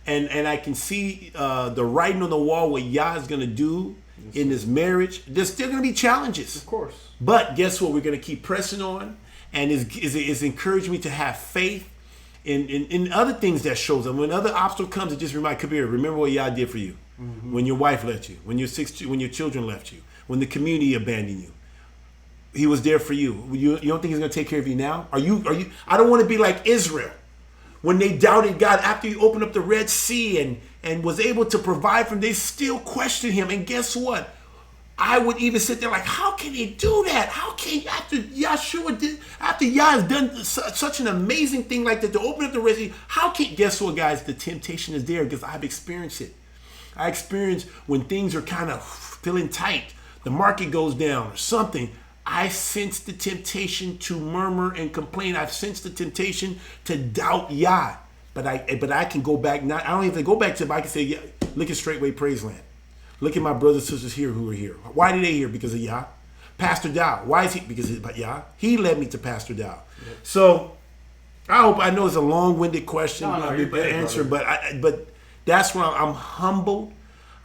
and I can see the writing on the wall what Yah is gonna do in this marriage. There's still going to be challenges. Of course. But guess what? We're going to keep pressing on. And it's encouraged me to have faith in other things that shows up. When other obstacle comes, it just reminds Kabir, remember what Yah did for you. Mm-hmm. When your wife left you. When your children left you. When the community abandoned you. He was there for you. You don't think he's going to take care of you now? Are you? I don't want to be like Israel. When they doubted God after he opened up the Red Sea and was able to provide for them, they still questioned him. And guess what? I would even sit there like, how can he do that? How can, after Yah has done such an amazing thing like that, to open up the Red Sea, guess what, guys? The temptation is there because I've experienced it. I experienced when things are kind of feeling tight, the market goes down or something. I sense the temptation to murmur and complain. I've sensed the temptation to doubt Yah. But I can go back now. I don't even go back to it, but I can say, yeah, look at Straightway Praise Land. Look at my brothers and sisters here who are here. Why did they here? Because of Yah. Pastor Dow. Why is he? Because of Yah. He led me to Pastor Dow. Yeah. So I know it's a long-winded question, answer, but that's where I'm humbled.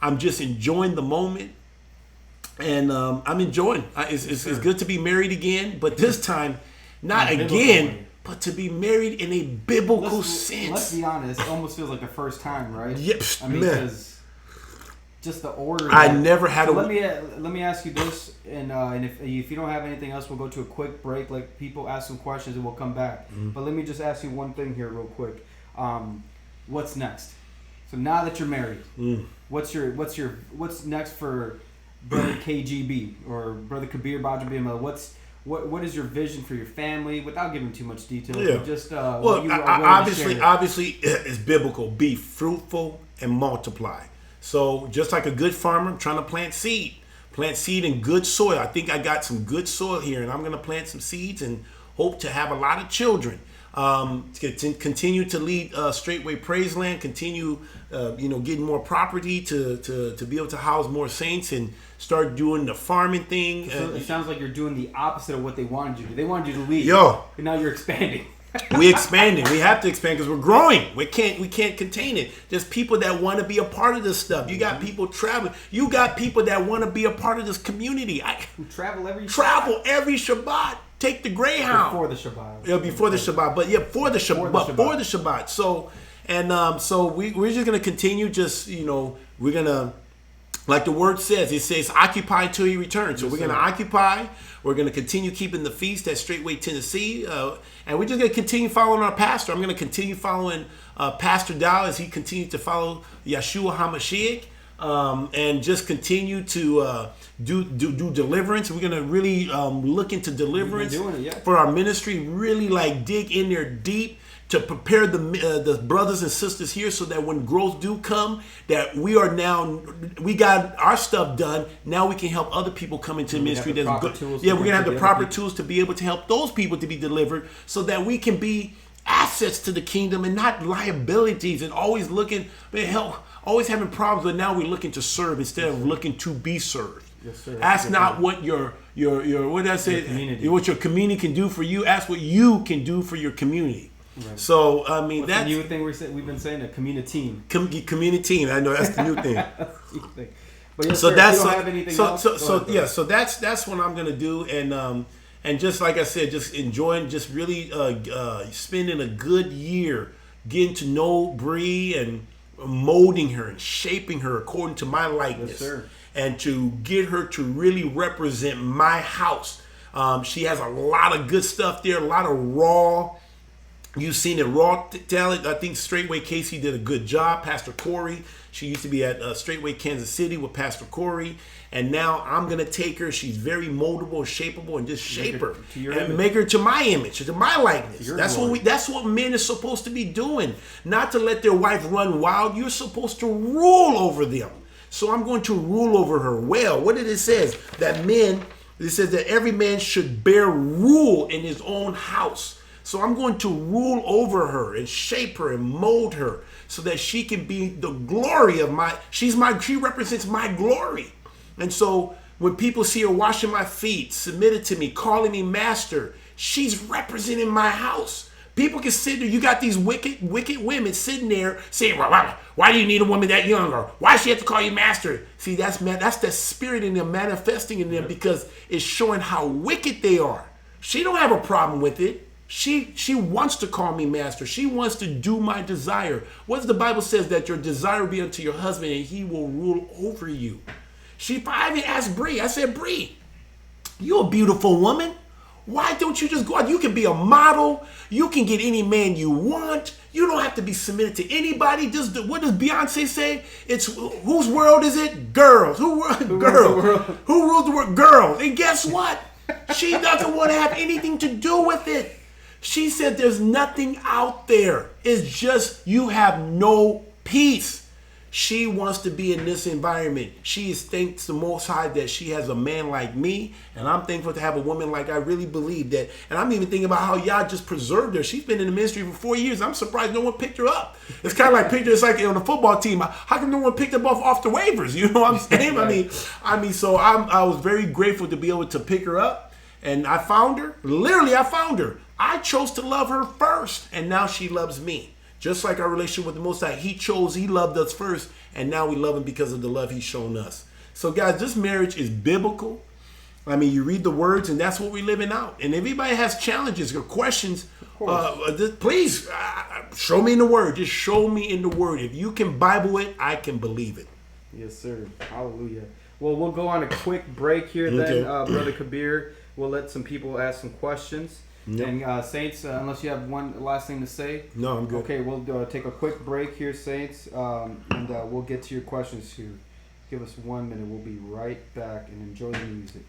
I'm just enjoying the moment. And I'm enjoying. It's good to be married again, but this time, not again, but to be married in a biblical sense. Let's be honest. It almost feels like the first time, right? Yep. I mean, because just the order. I never had so let me ask you this, and if you don't have anything else, we'll go to a quick break. Like, people ask some questions, and we'll come back. Mm-hmm. But let me just ask you one thing here, real quick. What's next? So now that you're married, what's next for Brother KGB or Brother Kabir Gbaja-Biamila? What is your vision for your family, without giving too much detail? Yeah. Just obviously it's biblical. Be fruitful and multiply. So just like a good farmer, I'm trying to plant seed in good soil. I think I got some good soil here, and I'm going to plant some seeds and hope to have a lot of children. To continue to lead Straightway Praise Land, continue getting more property to be able to house more saints and start doing the farming thing. So it sounds like you're doing the opposite of what they wanted you to do. They wanted you to leave. Yo. And now you're expanding. We expanding. We have to expand because we're growing. We can't contain it. There's people that want to be a part of this stuff. You got people traveling. You got people that want to be a part of this community. Who travel every Shabbat. Take the Greyhound before the Shabbat. Yeah, before the Shabbat, but yeah, for the Shabbat. So so we're just gonna continue. Just we're gonna. Like the word says, it says, occupy until he returns. So we're going to occupy. We're going to continue keeping the feast at Straightway, Tennessee. And we're just going to continue following our pastor. I'm going to continue following Pastor Dow as he continues to follow Yeshua HaMashiach. And just continue to do deliverance. We're going to really look into deliverance for our ministry. Really dig in there deep to prepare the brothers and sisters here so that when growth do come, that we got our stuff done. Now we can help other people come into the ministry. That's good. Yeah, we're going to have the proper tools to be able to help those people to be delivered so that we can be assets to the kingdom and not liabilities and always always having problems, but now we're looking to serve instead of looking to be served. Yes, sir. Ask not what your what did I say? What your community can do for you. Ask what you can do for your community. Right. So I mean, that's the new thing we've been saying, a community team. Community team. I know that's the new thing. But yes, so sir, that's you don't have anything else? So that's what I'm gonna do, and just like I said, just enjoying, just really spending a good year getting to know Bree and molding her and shaping her according to my likeness. Yes, sir. And to get her to really represent my house. She has a lot of good stuff there, a lot of raw. You've seen it, raw talent. I think Straightway Casey did a good job. Pastor Corey, she used to be at Straightway Kansas City with Pastor Corey. And now I'm going to take her. She's very moldable, shapeable, and just shape her. And make her to my image, to my likeness. That's what men are supposed to be doing. Not to let their wife run wild. You're supposed to rule over them. So I'm going to rule over her well. What did it say? It says that every man should bear rule in his own house. So I'm going to rule over her and shape her and mold her so that she can be the glory of she represents my glory. And so when people see her washing my feet, submitted to me, calling me master, she's representing my house. People can sit there. You got these wicked women sitting there saying, why do you need a woman that young? Or why does she have to call you master? See, that's the spirit in them manifesting in them because it's showing how wicked they are. She don't have a problem with it. She wants to call me master. She wants to do my desire. What does the Bible says? That your desire will be unto your husband and he will rule over you. I even asked Bree. I said, Bree, you're a beautiful woman. Why don't you just go out? You can be a model. You can get any man you want. You don't have to be submitted to anybody. What does Beyonce say? It's whose world is it? Girls. Who rules the world? Girls. And guess what? She doesn't want to have anything to do with it. She said there's nothing out there. It's just you have no peace. She wants to be in this environment. She thanks the Most High that she has a man like me. And I'm thankful to have a woman like I really believe that. And I'm even thinking about how y'all just preserved her. She's been in the ministry for 4 years. I'm surprised no one picked her up. It's kind of like it's like on the football team. How come no one picked her off the waivers? You know what I'm saying? I mean, so I was very grateful to be able to pick her up. And I found her. Literally, I found her. I chose to love her first, and now she loves me. Just like our relationship with the Most High, he loved us first, and now we love him because of the love he's shown us. So guys, this marriage is biblical. I mean, you read the words, and that's what we're living out. And if anybody has challenges or questions, please show me in the word. Just show me in the word. If you can Bible it, I can believe it. Yes, sir. Hallelujah. Well, we'll go on a quick break here then, Brother Kabir. We'll let some people ask some questions. Yep. And Saints, unless you have one last thing to say. No, I'm good. Okay, we'll take a quick break here, Saints, and we'll get to your questions here. Give us 1 minute. We'll be right back and enjoy the music.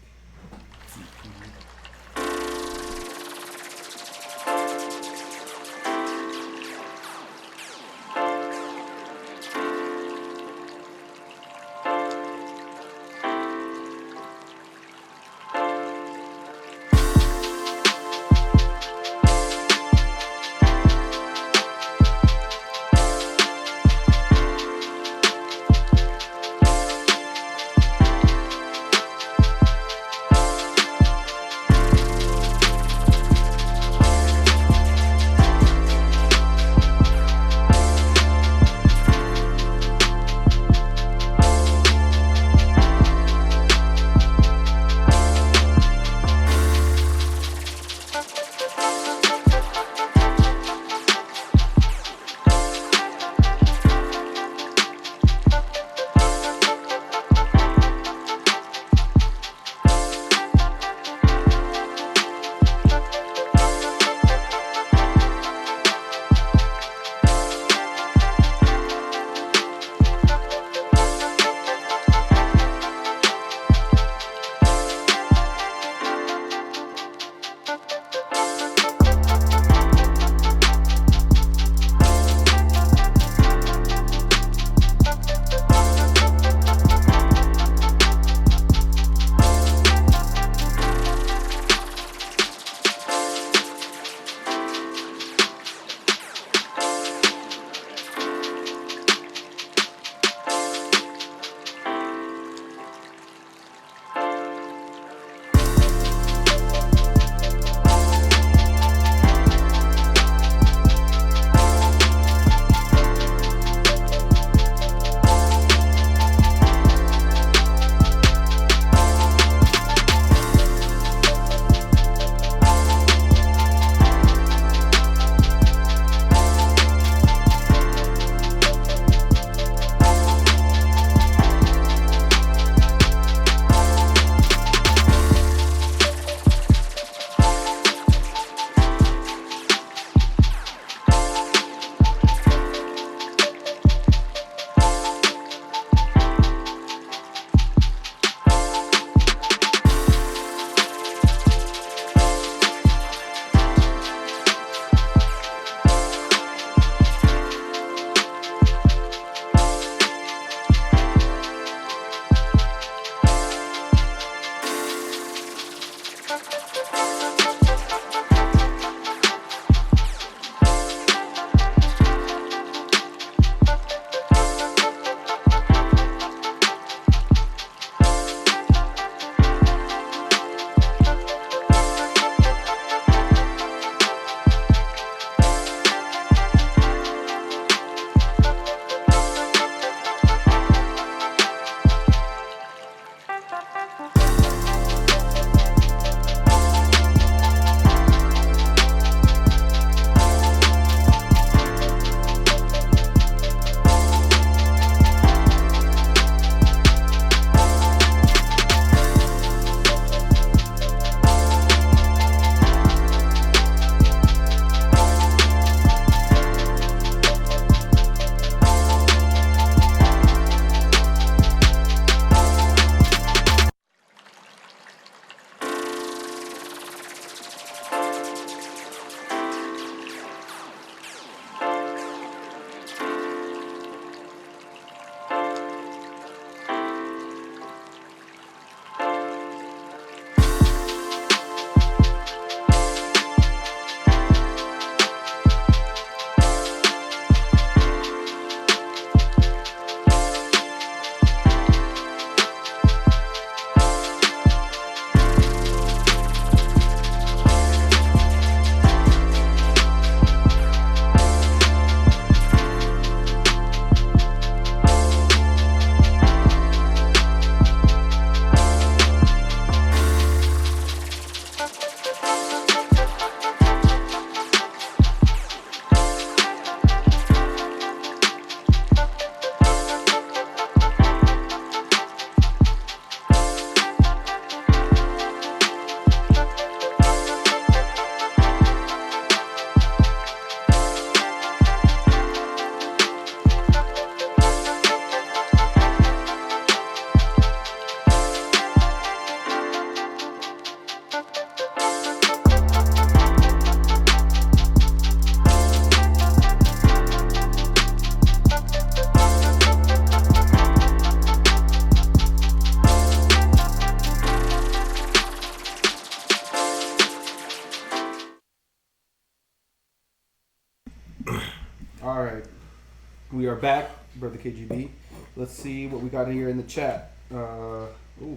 We are back, Brother KGB. Let's see what we got here in the chat. Ooh, that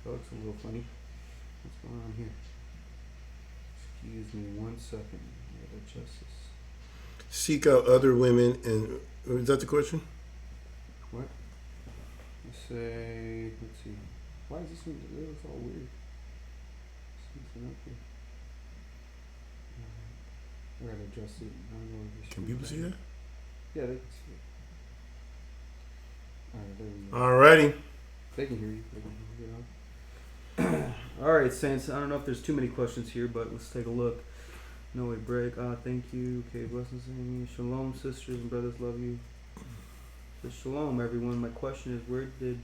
looks a little funny. What's going on here? Excuse me 1 second. I gotta adjust this. Seek out other women, and is that the question? What? Let's say, let's see. Why is this one? It's all weird. Something up here. I gotta adjust it. I don't know if this Can people see that? Yeah, they can see it. Alright, there we go. Alrighty. They can hear you. They can hear you. Alright, Saints. I don't know if there's too many questions here, but let's take a look. No way break. Thank you. Okay, blessings Amy. Shalom, sisters and brothers. Love you. So shalom, everyone. My question is, where did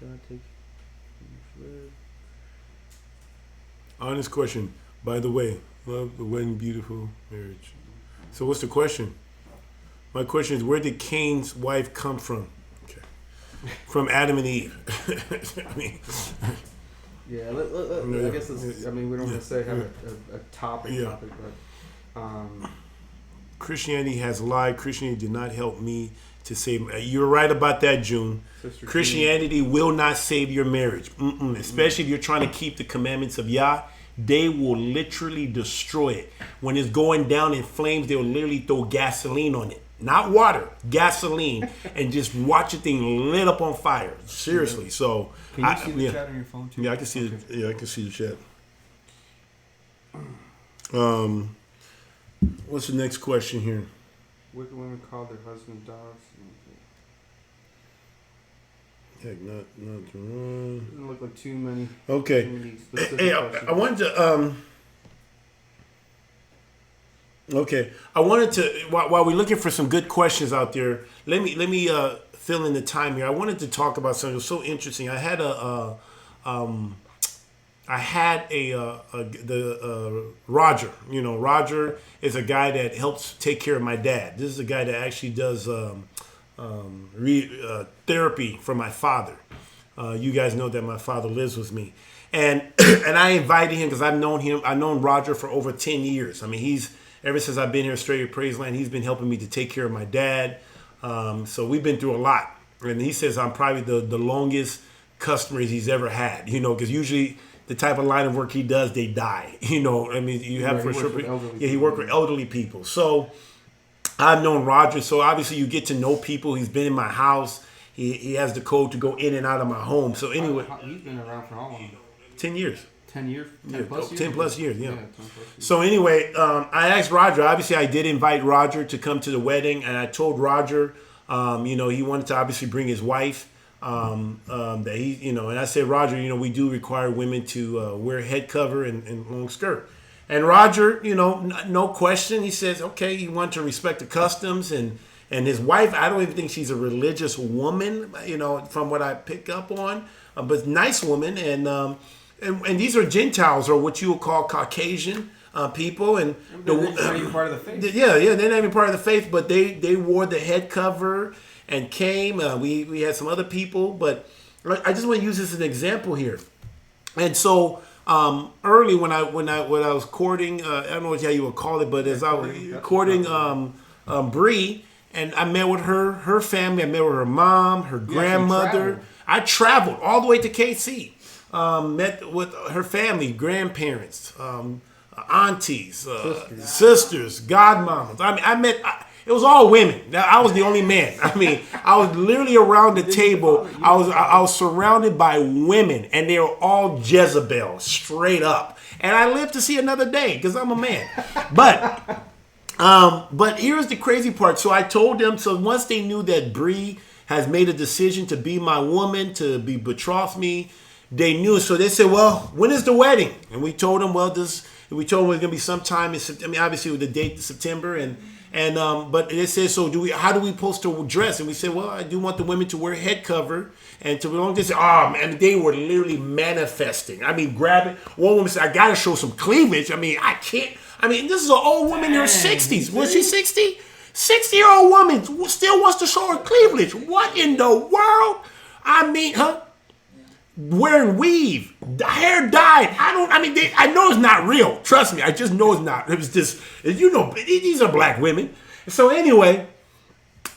God take? Honest question. By the way, love the wedding, beautiful marriage. So what's the question? My question is, where did Cain's wife come from? Okay. From Adam and Eve. I mean, yeah, I guess it's, I mean, we don't want to say have a topic, but Christianity has lied. Christianity did not help me to save. You're right about that, June. Sister Christianity will not save your marriage, especially if you're trying to keep the commandments of Yah. They will literally destroy it. When it's going down in flames, they'll literally throw gasoline on it. Not water, gasoline, and just watch the thing lit up on fire. Seriously. So, can you see the chat on your phone too? Yeah, I can see it. Yeah, I can see the chat. What's the next question here? Wicked women call their husband dogs. Heck, not. Doesn't look like too many. Okay. Hey, I wanted to. Okay, I wanted to. While we're looking for some good questions out there, let me fill in the time here. I wanted to talk about something that was so interesting. I had Roger. You know, Roger is a guy that helps take care of my dad. This is a guy that actually does therapy for my father. You guys know that my father lives with me, and I invited him because I've known Roger for over 10 years. I mean, he's ever since I've been here, Straight at Praise Land, he's been helping me to take care of my dad. So we've been through a lot, and he says I'm probably the longest customer he's ever had. You know, because usually the type of line of work he does, they die. You know, I mean, you have for sure. Yeah, he worked with elderly people. So I've known Roger. So obviously you get to know people. He's been in my house. He has the code to go in and out of my home. So anyway, he's been around for how long? 10 years. 10 years? 10 plus years? 10 plus years, yeah. 10 plus years. So anyway, I asked Roger. Obviously, I did invite Roger to come to the wedding, and I told Roger, you know, he wanted to obviously bring his wife. That he, you know, and I said, Roger, you know, we do require women to wear head cover and long skirt. And Roger, you know, no question, he says, okay, he wanted to respect the customs, and his wife, I don't even think she's a religious woman, you know, from what I pick up on, but nice woman, and these are Gentiles, or what you would call Caucasian people, and they're not even part of the faith. Yeah, they're not even part of the faith, but they wore the head cover and came. We had some other people, but I just want to use this as an example here. And so early when I was courting, I don't know how you would call it, but as I was courting Bree, and I met with her family, I met with her mom, her grandmother. I traveled all the way to KC. Met with her family, grandparents, aunties, sisters, godmoms. I mean, I met. It was all women. I was the only man. I mean, I was literally around the table. I was surrounded by women, and they were all Jezebel, straight up. And I lived to see another day because I'm a man. But here's the crazy part. So I told them. So once they knew that Bree has made a decision to be my woman, to be betrothed me, they knew. So they said, well, when is the wedding? And we told them, we told them it was going to be sometime in September. I mean, obviously with the date September, but they said, so how do we supposed to dress? And we said, well, I do want the women to wear head cover and to belong. They said, oh man, they were literally manifesting. I mean, grabbing. One woman said, I got to show some cleavage. I mean, I can't. I mean, this is an old woman in her 60s. Was she 60? 60-year-old woman still wants to show her cleavage. What in the world? I mean, wearing weave, hair dyed. I know it's not real. Trust me, I just know it's not. It was just, you know, these are black women. So anyway,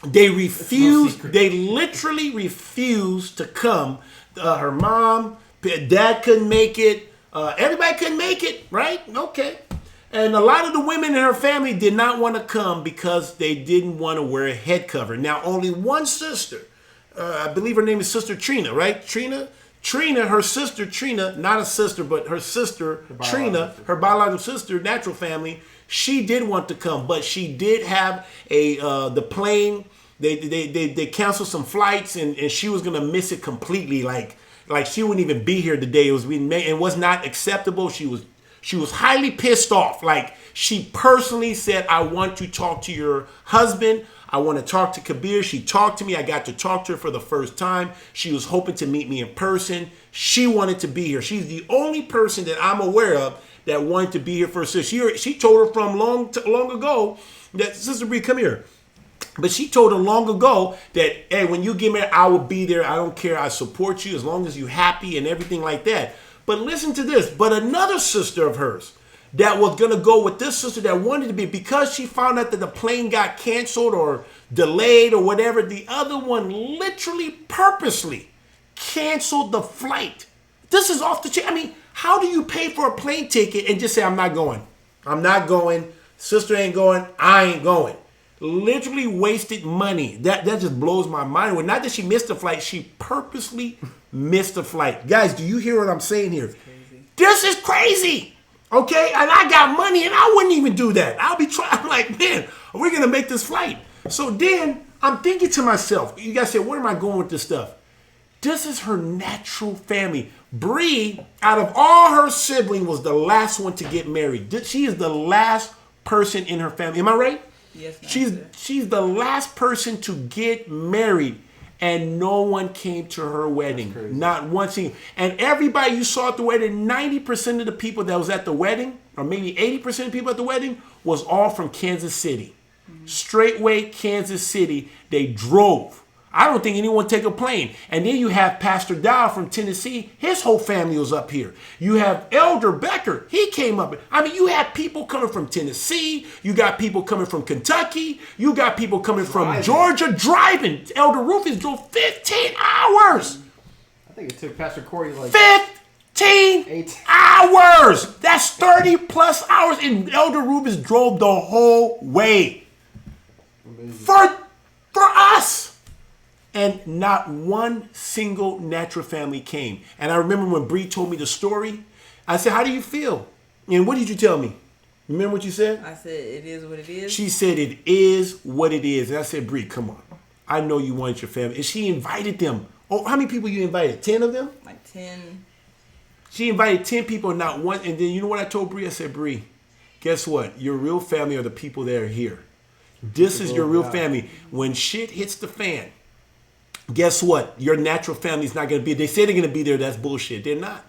they refused. They literally refused to come. Her mom, dad couldn't make it. Everybody couldn't make it, right? Okay. And a lot of the women in her family did not want to come because they didn't want to wear a head cover. Now, only one sister, I believe her name is Sister Trina, right? Trina, her sister Trina, not a sister, but her sister Trina, her biological sister, natural family, she did want to come, but she did have the plane. They canceled some flights, and she was gonna miss it completely. Like she wouldn't even be here today. It was not acceptable. She was highly pissed off. Like, she personally said, I want to talk to your husband. I want to talk to Kabir. She talked to me. I got to talk to her for the first time. She was hoping to meet me in person. She wanted to be here. She's the only person that I'm aware of that wanted to be here for her sister. She told her from long ago that, Sister Bree, come here. But she told her long ago that, hey, when you get married, I will be there. I don't care. I support you as long as you're happy and everything like that. But listen to this. But another sister of hers that was going to go with this sister that wanted to be, because she found out that the plane got canceled or delayed or whatever, the other one literally purposely canceled the flight. This is off the chain. I mean, how do you pay for a plane ticket and just say, I'm not going? I'm not going. Sister ain't going. I ain't going. Literally wasted money. That just blows my mind. Well, not that she missed the flight, she purposely missed the flight. Guys, do you hear what I'm saying here? This is crazy. Okay? And I got money and I wouldn't even do that. I'm like, man, we're gonna make this flight. So then I'm thinking to myself, you guys say, where am I going with this stuff? This is her natural family. Bree, out of all her siblings, was the last one to get married. She is the last person in her family. Am I right? Yes, she's the last person to get married, and no one came to her wedding. Not one single. And everybody you saw at the wedding, 90% of the people that was at the wedding, or maybe 80% of people at the wedding, was all from Kansas City. Mm-hmm. Straightway Kansas City. They drove. I don't think anyone take a plane. And then you have Pastor Dow from Tennessee. His whole family was up here. You have Elder Becker. He came up. I mean, you have people coming from Tennessee. You got people coming from Kentucky. You got people coming from Georgia driving. Elder Rufus drove 15 hours. I think it took Pastor Corey like 15 hours. That's 30 plus hours. And Elder Rufus drove the whole way. For us. And not one single natural family came. And I remember when Bree told me the story, I said, how do you feel? And what did you tell me? Remember what you said? I said, it is what it is. She said, it is what it is. And I said, Bree, come on. I know you want your family. And she invited them. Oh, how many people you invited? 10 of them? Like 10. She invited 10 people, not one. And then you know what I told Bree? I said, Bree, guess what? Your real family are the people that are here. This is your real family. When shit hits the fan, guess what? Your natural family is not going to be. They say they're going to be there. That's bullshit. They're not.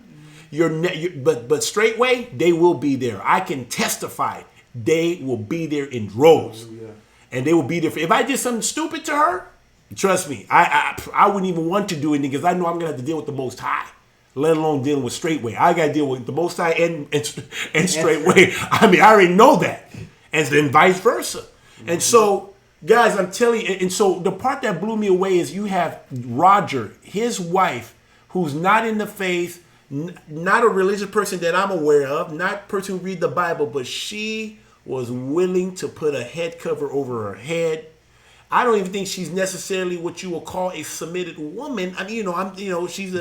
But straightway, they will be there. I can testify. They will be there in droves, and they will be there. If I did something stupid to her, trust me, I wouldn't even want to do anything because I know I'm going to have to deal with the Most High, let alone dealing with straightway. I got to deal with the Most High and straightway. I mean, I already know that, and then vice versa. And so. Guys, I'm telling you, and so the part that blew me away is you have Roger, his wife, who's not in the faith, not a religious person that I'm aware of, not a person who read the Bible, but she was willing to put a head cover over her head. I don't even think she's necessarily what you would call a submitted woman. I mean, she's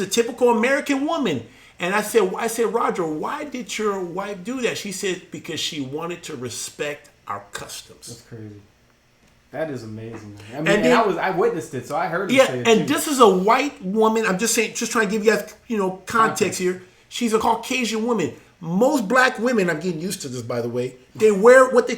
a typical American woman. And I said, Roger, why did your wife do that? She said, because she wanted to respect our customs. That's crazy. That is amazing. I mean, and I witnessed it, so I heard her say it and too. This is a white woman. I'm just saying, just trying to give you guys, context here. She's a Caucasian woman. Most black women, I'm getting used to this, by the way. They wear what they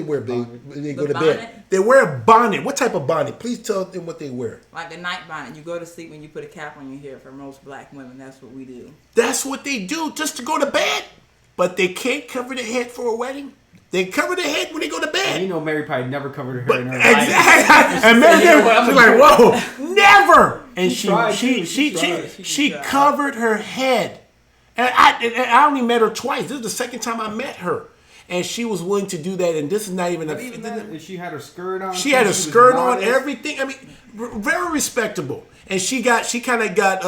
wear, babe. They go to bed. They wear a bonnet. What type of bonnet? Please tell them what they wear. Like a night bonnet. You go to sleep when you put a cap on your hair. For most black women, that's what we do. That's what they do, just to go to bed. But they can't cover their head for a wedding. They cover their head when they go to bed. And Mary probably never covered her hair in her exactly. life. And Mary, she's like, whoa, never. And she covered her head. And I only met her twice. This is the second time I met her. and she was willing to do that. And this is not even But even that, she had her skirt on. She had a skirt on, modest. everything. I mean, very respectable. And she kind of got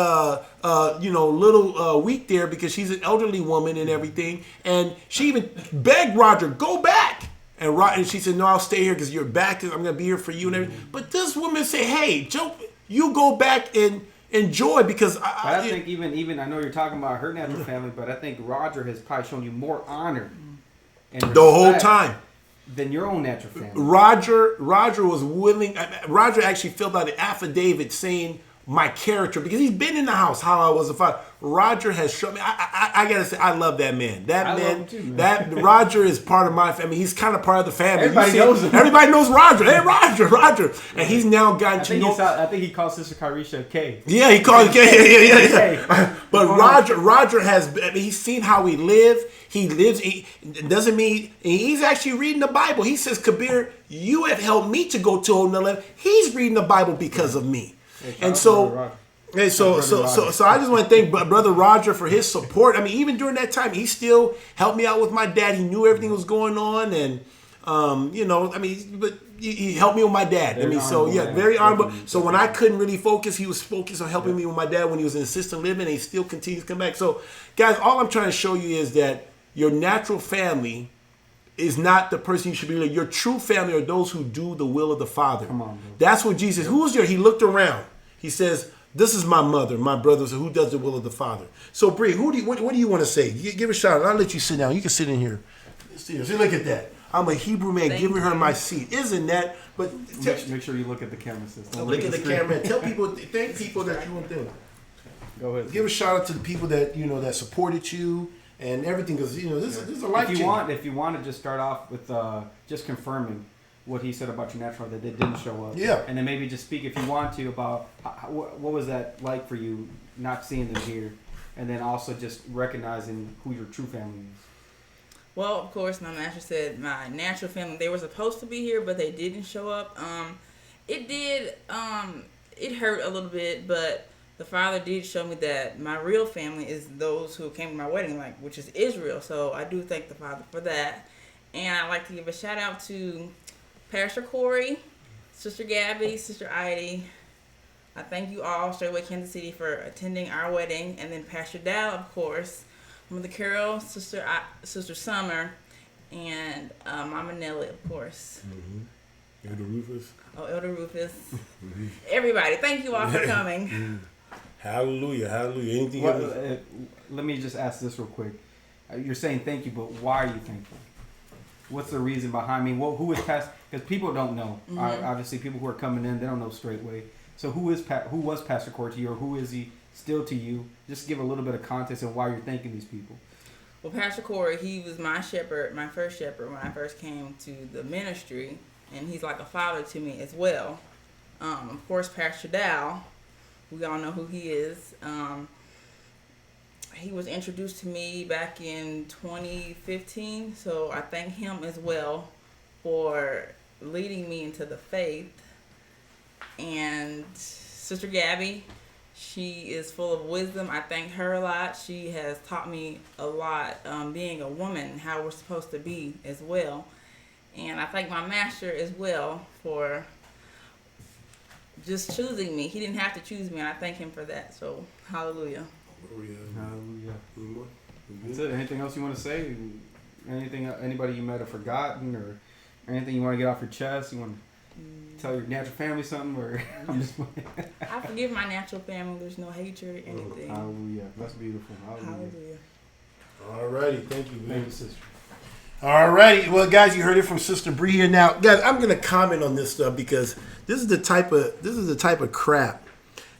a little weak there because she's an elderly woman and everything. And she even begged Roger, go back. And she said, no, I'll stay here because you're back. I'm going to be here for you and everything. But this woman said, hey, Joe, you go back and enjoy because I think even I know you're talking about her natural family, but I think Roger has probably shown you more honor and the whole time than your own natural family. Roger was willing. Roger actually filled out an affidavit saying my character because he's been in the house how I was a father. Roger has shown me. I gotta say I love that man. Love him too, man. That Roger is part of my family. He's kind of part of the family. Everybody knows him. Everybody knows Roger. Hey, Roger, and he's now gotten to know. I think he calls Sister Carisha K. Yeah, he calls K. Yeah. But Roger has. I mean, he's seen how we live. He lives. He doesn't mean he's actually reading the Bible. He says, Kabir, you have helped me to go to another level. He's reading the Bible because of me. And so I just want to thank Brother Roger for his support. I mean, even during that time, he still helped me out with my dad. He knew everything was going on, and but he helped me with my dad. Very honorable. So when I couldn't really focus, he was focused on helping me with my dad when he was in assisted living, and he still continues to come back. So, guys, all I'm trying to show you is that your natural family is not the person you should be with. Your true family are those who do the will of the Father. Come on, bro. That's what Jesus. He looked around. He says, "This is my mother, my brothers, who does the will of the Father." So, Bree, what do you want to say? Give a shout out. I'll let you sit down. You can sit in here. See, look at that. I'm a Hebrew man giving her my seat. Isn't that? But make sure you look at the camera system. Look at the camera. Tell people, thank people that you want them. Go ahead. Give a shout out to the people that that supported you. And everything, because this is a life change. If you want to just start off with just confirming what he said about your natural that they didn't show up, and then maybe just speak if you want to about what was that like for you not seeing them here, and then also just recognizing who your true family is. Well, of course, my master said my natural family, they were supposed to be here, but they didn't show up. It hurt a little bit, but the Father did show me that my real family is those who came to my wedding, which is Israel. So I do thank the Father for that. And I'd like to give a shout out to Pastor Corey, Sister Gabby, Sister Heidi. I thank you all, Straightway Kansas City, for attending our wedding. And then Pastor Dow, of course, Mother Carol, Sister Summer, and Mama Nelly, of course. Mm-hmm. Elder Rufus. Oh, Elder Rufus. Everybody, thank you all for coming. Hallelujah. Anything else? Let me just ask this real quick. You're saying thank you, but why are you thankful? What's the reason behind me? Who is Pastor? Because people don't know. Mm-hmm. Obviously, people who are coming in, they don't know Straightway. So who was Pastor Corey to you, or who is he still to you? Just give a little bit of context on why you're thanking these people. Well, Pastor Corey, he was my shepherd, my first shepherd when I first came to the ministry, and he's like a father to me as well. Of course, Pastor Dow. We all know who he is. He was introduced to me back in 2015, so I thank him as well for leading me into the faith. And Sister Gabby, she is full of wisdom. I thank her a lot. She has taught me a lot, being a woman, how we're supposed to be as well. And I thank my master as well for just choosing me. He didn't have to choose me, and I thank him for that. So, hallelujah. Hallelujah. That's it. Anything else you want to say? Anybody you might have forgotten, or anything you want to get off your chest? You want to tell your natural family something, or I'm just I forgive my natural family. There's no hatred, anything. Hallelujah. That's beautiful. Hallelujah. Alrighty. Thank you, man. Thank you, sister. Alrighty, well, guys, you heard it from Sister Bree here. Now, guys, I'm gonna comment on this stuff because this is the type of crap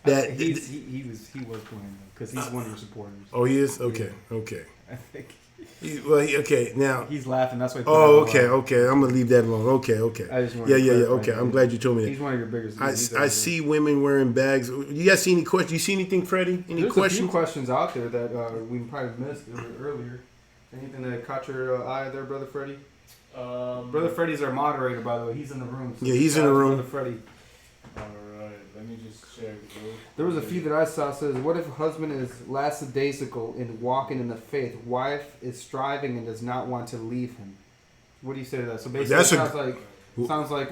that he was playing because he's one of your supporters. Oh, he is. Okay. I think. Okay. Now he's laughing. That's why. Okay. I'm gonna leave that alone. Okay. I just yeah. Okay, I'm glad you told me that. He's one of your biggest. I see women wearing bags. You guys see any questions? You see anything, Freddie? There's a few questions out there that we probably missed earlier. Anything that caught your eye there, Brother Freddie? Brother Freddie's our moderator, by the way. He's in the room. So yeah, he's in the room. Brother Freddie. All right, let me just check. There was a few that I saw. Says, what if husband is lackadaisical in walking in the faith? Wife is striving and does not want to leave him. What do you say to that? So basically, That's it sounds like.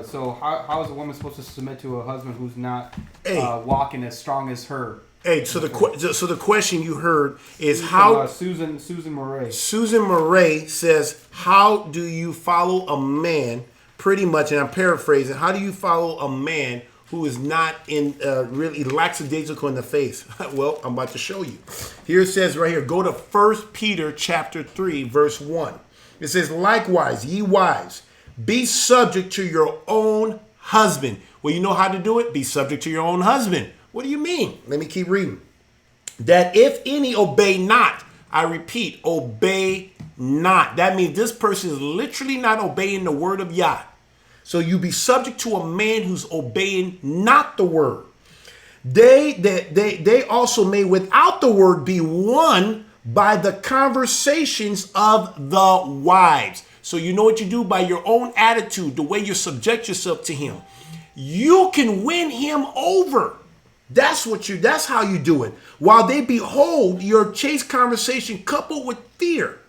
So how is a woman supposed to submit to a husband who's not Hey. walking as strong as her? Hey, so the question you heard is Susan Murray. Susan Murray says, how do you follow a man? Pretty much, and I'm paraphrasing. How do you follow a man who is not in really lackadaisical in the faith? Well, I'm about to show you. Here it says right here. Go to 1 Peter chapter 3, verse 1. It says, likewise, ye wives, be subject to your own husband. Well, you know how to do it? Be subject to your own husband. What do you mean? Let me keep reading. That if any obey not, I repeat, obey not. That means this person is literally not obeying the word of Yah. So you be subject to a man who's obeying not the word. They also may without the word be won by the conversations of the wives. So you know what you do by your own attitude, the way you subject yourself to him. You can win him over. That's how you do it. While they behold your chaste conversation coupled with fear,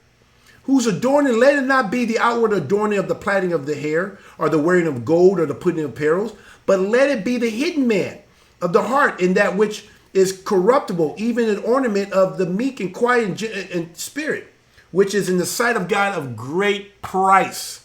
whose adorning, let it not be the outward adorning of the plaiting of the hair, or the wearing of gold, or the putting of apparels, but let it be the hidden man of the heart, in that which is corruptible, even an ornament of the meek and quiet and spirit, which is in the sight of God of great price.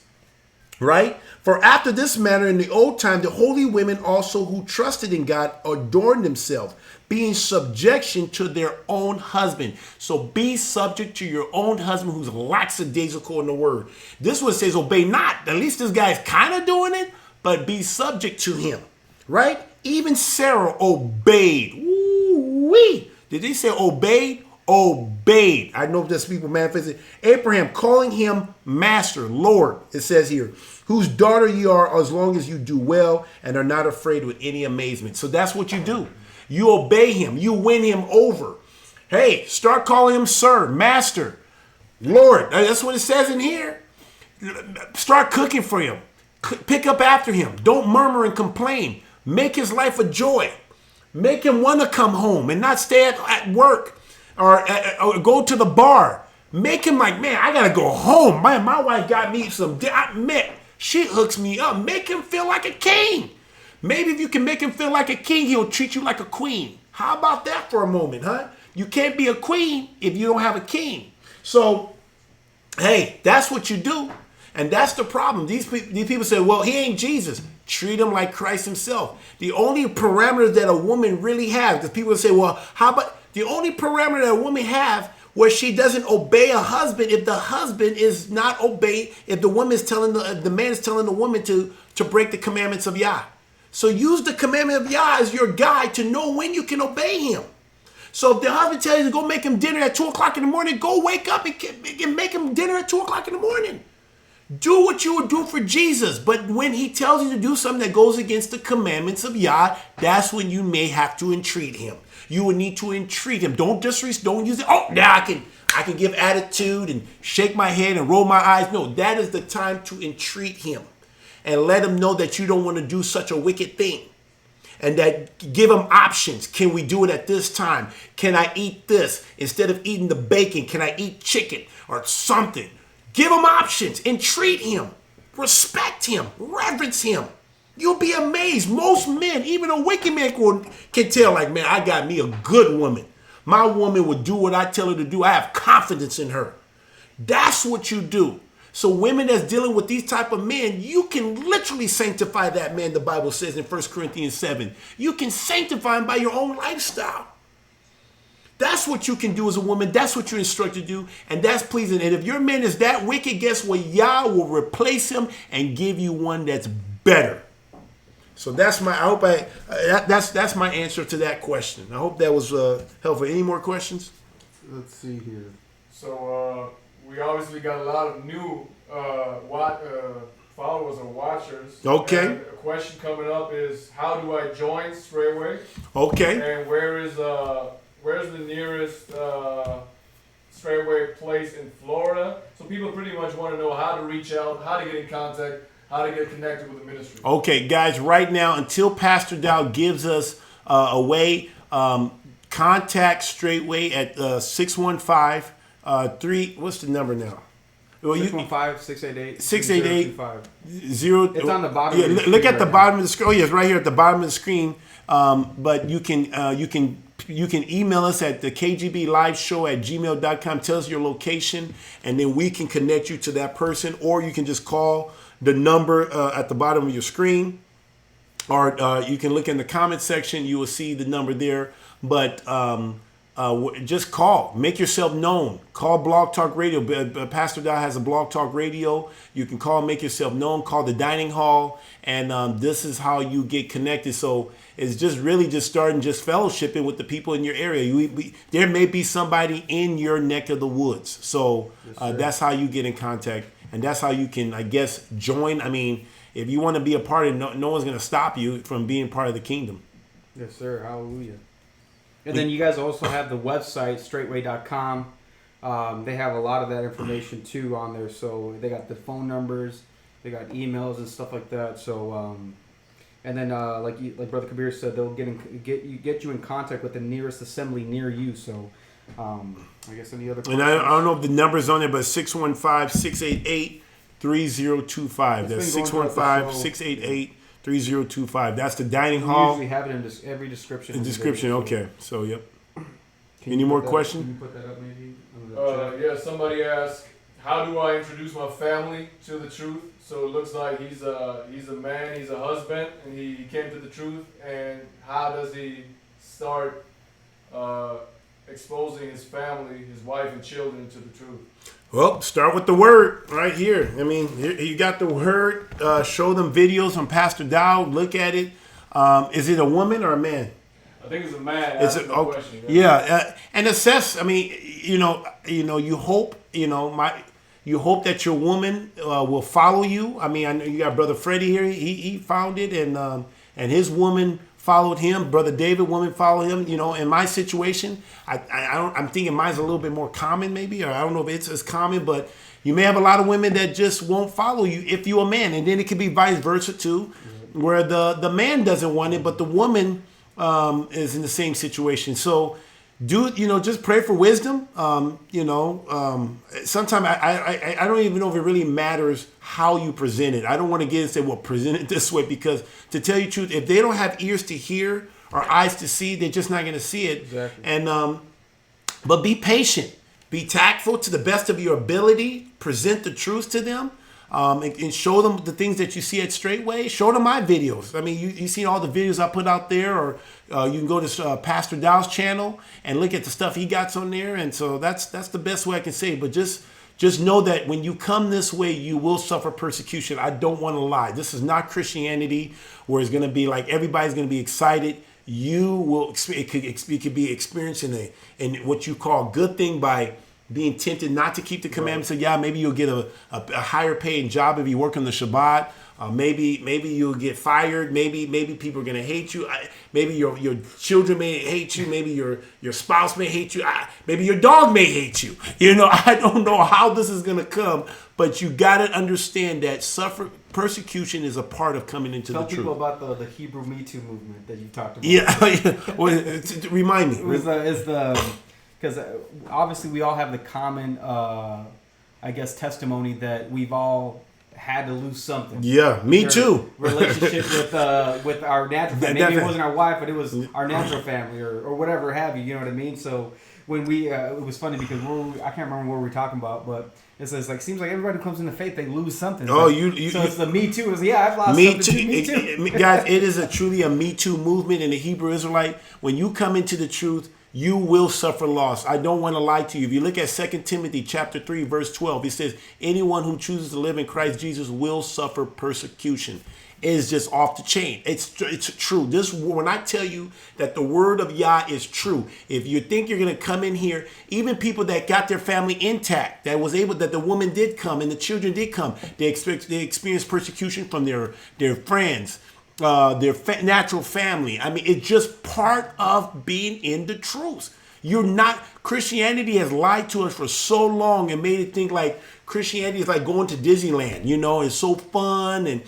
Right? For after this manner in the old time, the holy women also who trusted in God adorned themselves, being subjection to their own husband. So be subject to your own husband who's lackadaisical in the word. This one says obey not. At least this guy's kind of doing it, but be subject to him. Right? Even Sarah obeyed. Woo-wee. Did they say obeyed? Obeyed. I know there's people manifesting. Abraham calling him master, Lord, it says here, whose daughter you are as long as you do well and are not afraid with any amazement. So that's what you do. You obey him. You win him over. Hey, start calling him sir, master, Lord. That's what it says in here. Start cooking for him. Pick up after him. Don't murmur and complain. Make his life a joy. Make him want to come home and not stay at work or go to the bar. Make him like, man, I got to go home. My wife got me some, man, she hooks me up. Make him feel like a king. Maybe if you can make him feel like a king, he'll treat you like a queen. How about that for a moment, huh? You can't be a queen if you don't have a king. So, hey, that's what you do. And that's the problem. These people say, well, he ain't Jesus. Treat him like Christ himself. The only parameters that a woman really has, because people say, well, how about the only parameter that a woman have where she doesn't obey a husband if the husband is not obeyed, if the woman is telling the man is telling the woman to break the commandments of Yah. So use the commandment of Yah as your guide to know when you can obey him. So if the husband tells you to go make him dinner at 2 o'clock in the morning, go wake up and make him dinner at 2 o'clock in the morning. Do what you would do for Jesus. But when he tells you to do something that goes against the commandments of Yah, that's when you may have to entreat him. You will need to entreat him. Don't use it. Oh, now I can give attitude and shake my head and roll my eyes. No, that is the time to entreat him and let him know that you don't want to do such a wicked thing. And that give him options. Can we do it at this time? Can I eat this? Instead of eating the bacon, can I eat chicken or something? Give him options. Entreat him. Respect him. Reverence him. You'll be amazed. Most men, even a wicked man, can tell, like, man, I got me a good woman. My woman will do what I tell her to do. I have confidence in her. That's what you do. So women that's dealing with these type of men, you can literally sanctify that man, the Bible says in 1 Corinthians 7. You can sanctify him by your own lifestyle. That's what you can do as a woman. That's what you're instructed to do. And that's pleasing. And if your man is that wicked, guess what? Yah will replace him and give you one that's better. So that's my, that's my answer to that question. I hope that was helpful. Any more questions? Let's see here. So we obviously got a lot of new followers or watchers. Okay. And a question coming up is, how do I join straightway? Okay. And where's the nearest straightway place in Florida? So people pretty much want to know how to reach out, how to get in contact, how to get connected with the ministry. Okay, guys, right now, until Pastor Dow gives us a way, contact Straightway at 615-3, what's the number now? Well, 615-688-688. 0. It's on the bottom. Yeah, of the look screen at the right bottom of the screen. Oh, yes, right here at the bottom of the screen. But you can email us at the KGB Live Show at gmail.com. Tell us your location, and then we can connect you to that person, or you can just call the number at the bottom of your screen, or you can look in the comment section. You will see the number there. But just call. Make yourself known. Call Blog Talk Radio. Pastor Dow has a Blog Talk Radio. You can call, make yourself known. Call the dining hall. And this is how you get connected. So it's just really just starting just fellowshipping with the people in your area. There may be somebody in your neck of the woods. So that's how you get in contact. And that's how you can, I guess, join. I mean, if you want to be a part of it, no one's going to stop you from being part of the kingdom. Yes, sir. Hallelujah. And then you guys also have the website, straightway.com. They have a lot of that information, too, on there. So they got the phone numbers. They got emails and stuff like that. So, and then like Brother Kabir said, they'll get you in contact with the nearest assembly near you. So, I guess any other questions? And I don't know if the number's on there, but 615-688-3025. That's 615-688-3025. That's the dining hall. We usually have it in every description. In description, okay. So, yep. Any more questions? Can you put that up maybe? Yeah, somebody asked, how do I introduce my family to the truth? So it looks like he's a man, he's a husband, and he came to the truth. And how does he start exposing his family, his wife and children to the truth? Well, start with the word right here. I mean, you got the word. Show them videos on Pastor Dow. Look at it. Is it a woman or a man? I think it's a man. It's asking the question. Yeah, and assess. I mean, you hope, you hope that your woman will follow you. I mean, I know you got Brother Freddie here. He found it, and his woman followed him. Brother David, woman followed him. You know, in my situation, I'm thinking mine's a little bit more common, maybe, or I don't know if it's as common, but you may have a lot of women that just won't follow you if you're a man, and then it could be vice versa too, where the man doesn't want it, but the woman is in the same situation. So just pray for wisdom. Sometimes I don't even know if it really matters how you present it. I don't want to get and say, well, present it this way, because to tell you the truth, if they don't have ears to hear or eyes to see, they're just not going to see it. Exactly. And but be patient, be tactful to the best of your ability, present the truth to them. And show them the things that you see at Straightway. Show them my videos. I mean, you see all the videos I put out there, or you can go to Pastor Dow's channel and look at the stuff he got on there. And so that's the best way I can say it. But just know that when you come this way, you will suffer persecution. I don't want to lie. This is not Christianity where it's going to be like everybody's going to be excited. You will. It could be experiencing and what you call good thing by being tempted not to keep the commandments. So yeah, maybe you'll get a higher paying job if you work on the Shabbat. Maybe you'll get fired. Maybe people are gonna hate you. Maybe your children may hate you. Maybe your spouse may hate you. Maybe your dog may hate you. I don't know how this is gonna come, but you gotta understand that persecution is a part of coming into the truth. Tell people about the Hebrew Me Too movement that you talked about. Yeah. Well, remind me. Because obviously we all have the common, testimony that we've all had to lose something. Yeah, me too. Relationship with our natural family. Maybe it wasn't our wife, but it was our natural family or whatever have you. You know what I mean? So when we, it was funny because I can't remember what we were talking about, but it's like seems like everybody who comes into faith, they lose something. Oh, so it's the Me Too. I've lost me something. Too. Me Too. Guys, it is truly a Me Too movement in the Hebrew Israelite. When you come into the truth, you will suffer loss. I don't want to lie to you. If you look at 2 Timothy chapter 3, verse 12, it says, anyone who chooses to live in Christ Jesus will suffer persecution. It is just off the chain. It's true. When I tell you that the word of Yah is true, if you think you're going to come in here, even people that got their family intact, that the woman did come and the children did come, they experienced persecution from their friends. Their natural family. I mean, it's just part of being in the truth. Christianity has lied to us for so long and made it think like Christianity is like going to Disneyland, it's so fun. And,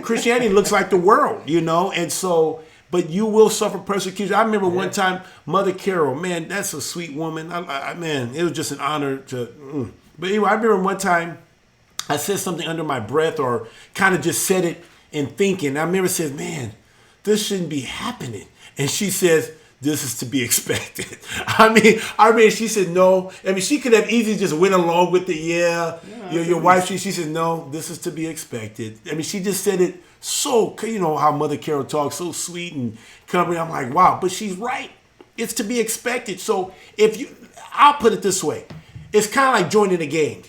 Christianity looks like the world, and so, but you will suffer persecution. I remember one time, Mother Carol, man, that's a sweet woman. Man, it was just an honor to But anyway, I remember one time I said something under my breath or kind of just said it in thinking. I remember says, man, this shouldn't be happening. And she says, this is to be expected. I mean, she said no. I mean, she could have easily just went along with it. Yeah, your wife. She said no. This is to be expected. I mean, she just said it so. You know how Mother Carol talks, so sweet and comforting. I'm like, wow. But she's right. It's to be expected. So I'll put it this way. It's kind of like joining a gang.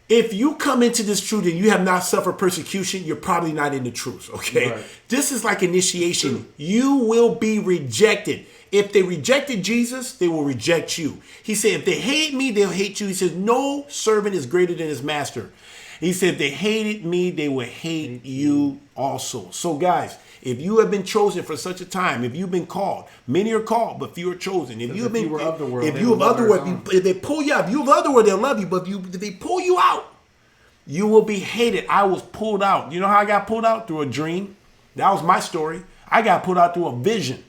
If you come into this truth and you have not suffered persecution, you're probably not in the truth, okay? Right. This is like initiation. You will be rejected. If they rejected Jesus, they will reject you. He said, if they hate me, they'll hate you. He says, no servant is greater than his master. He said, if they hated me, they will hate you also. So guys, if you have been chosen for such a time, if you've been called, many are called, but few are chosen. If you have been, if they pull you out, if you have other world, they'll love you. But if they pull you out, you will be hated. I was pulled out. You know how I got pulled out? Through a dream. That was my story. I got pulled out through a vision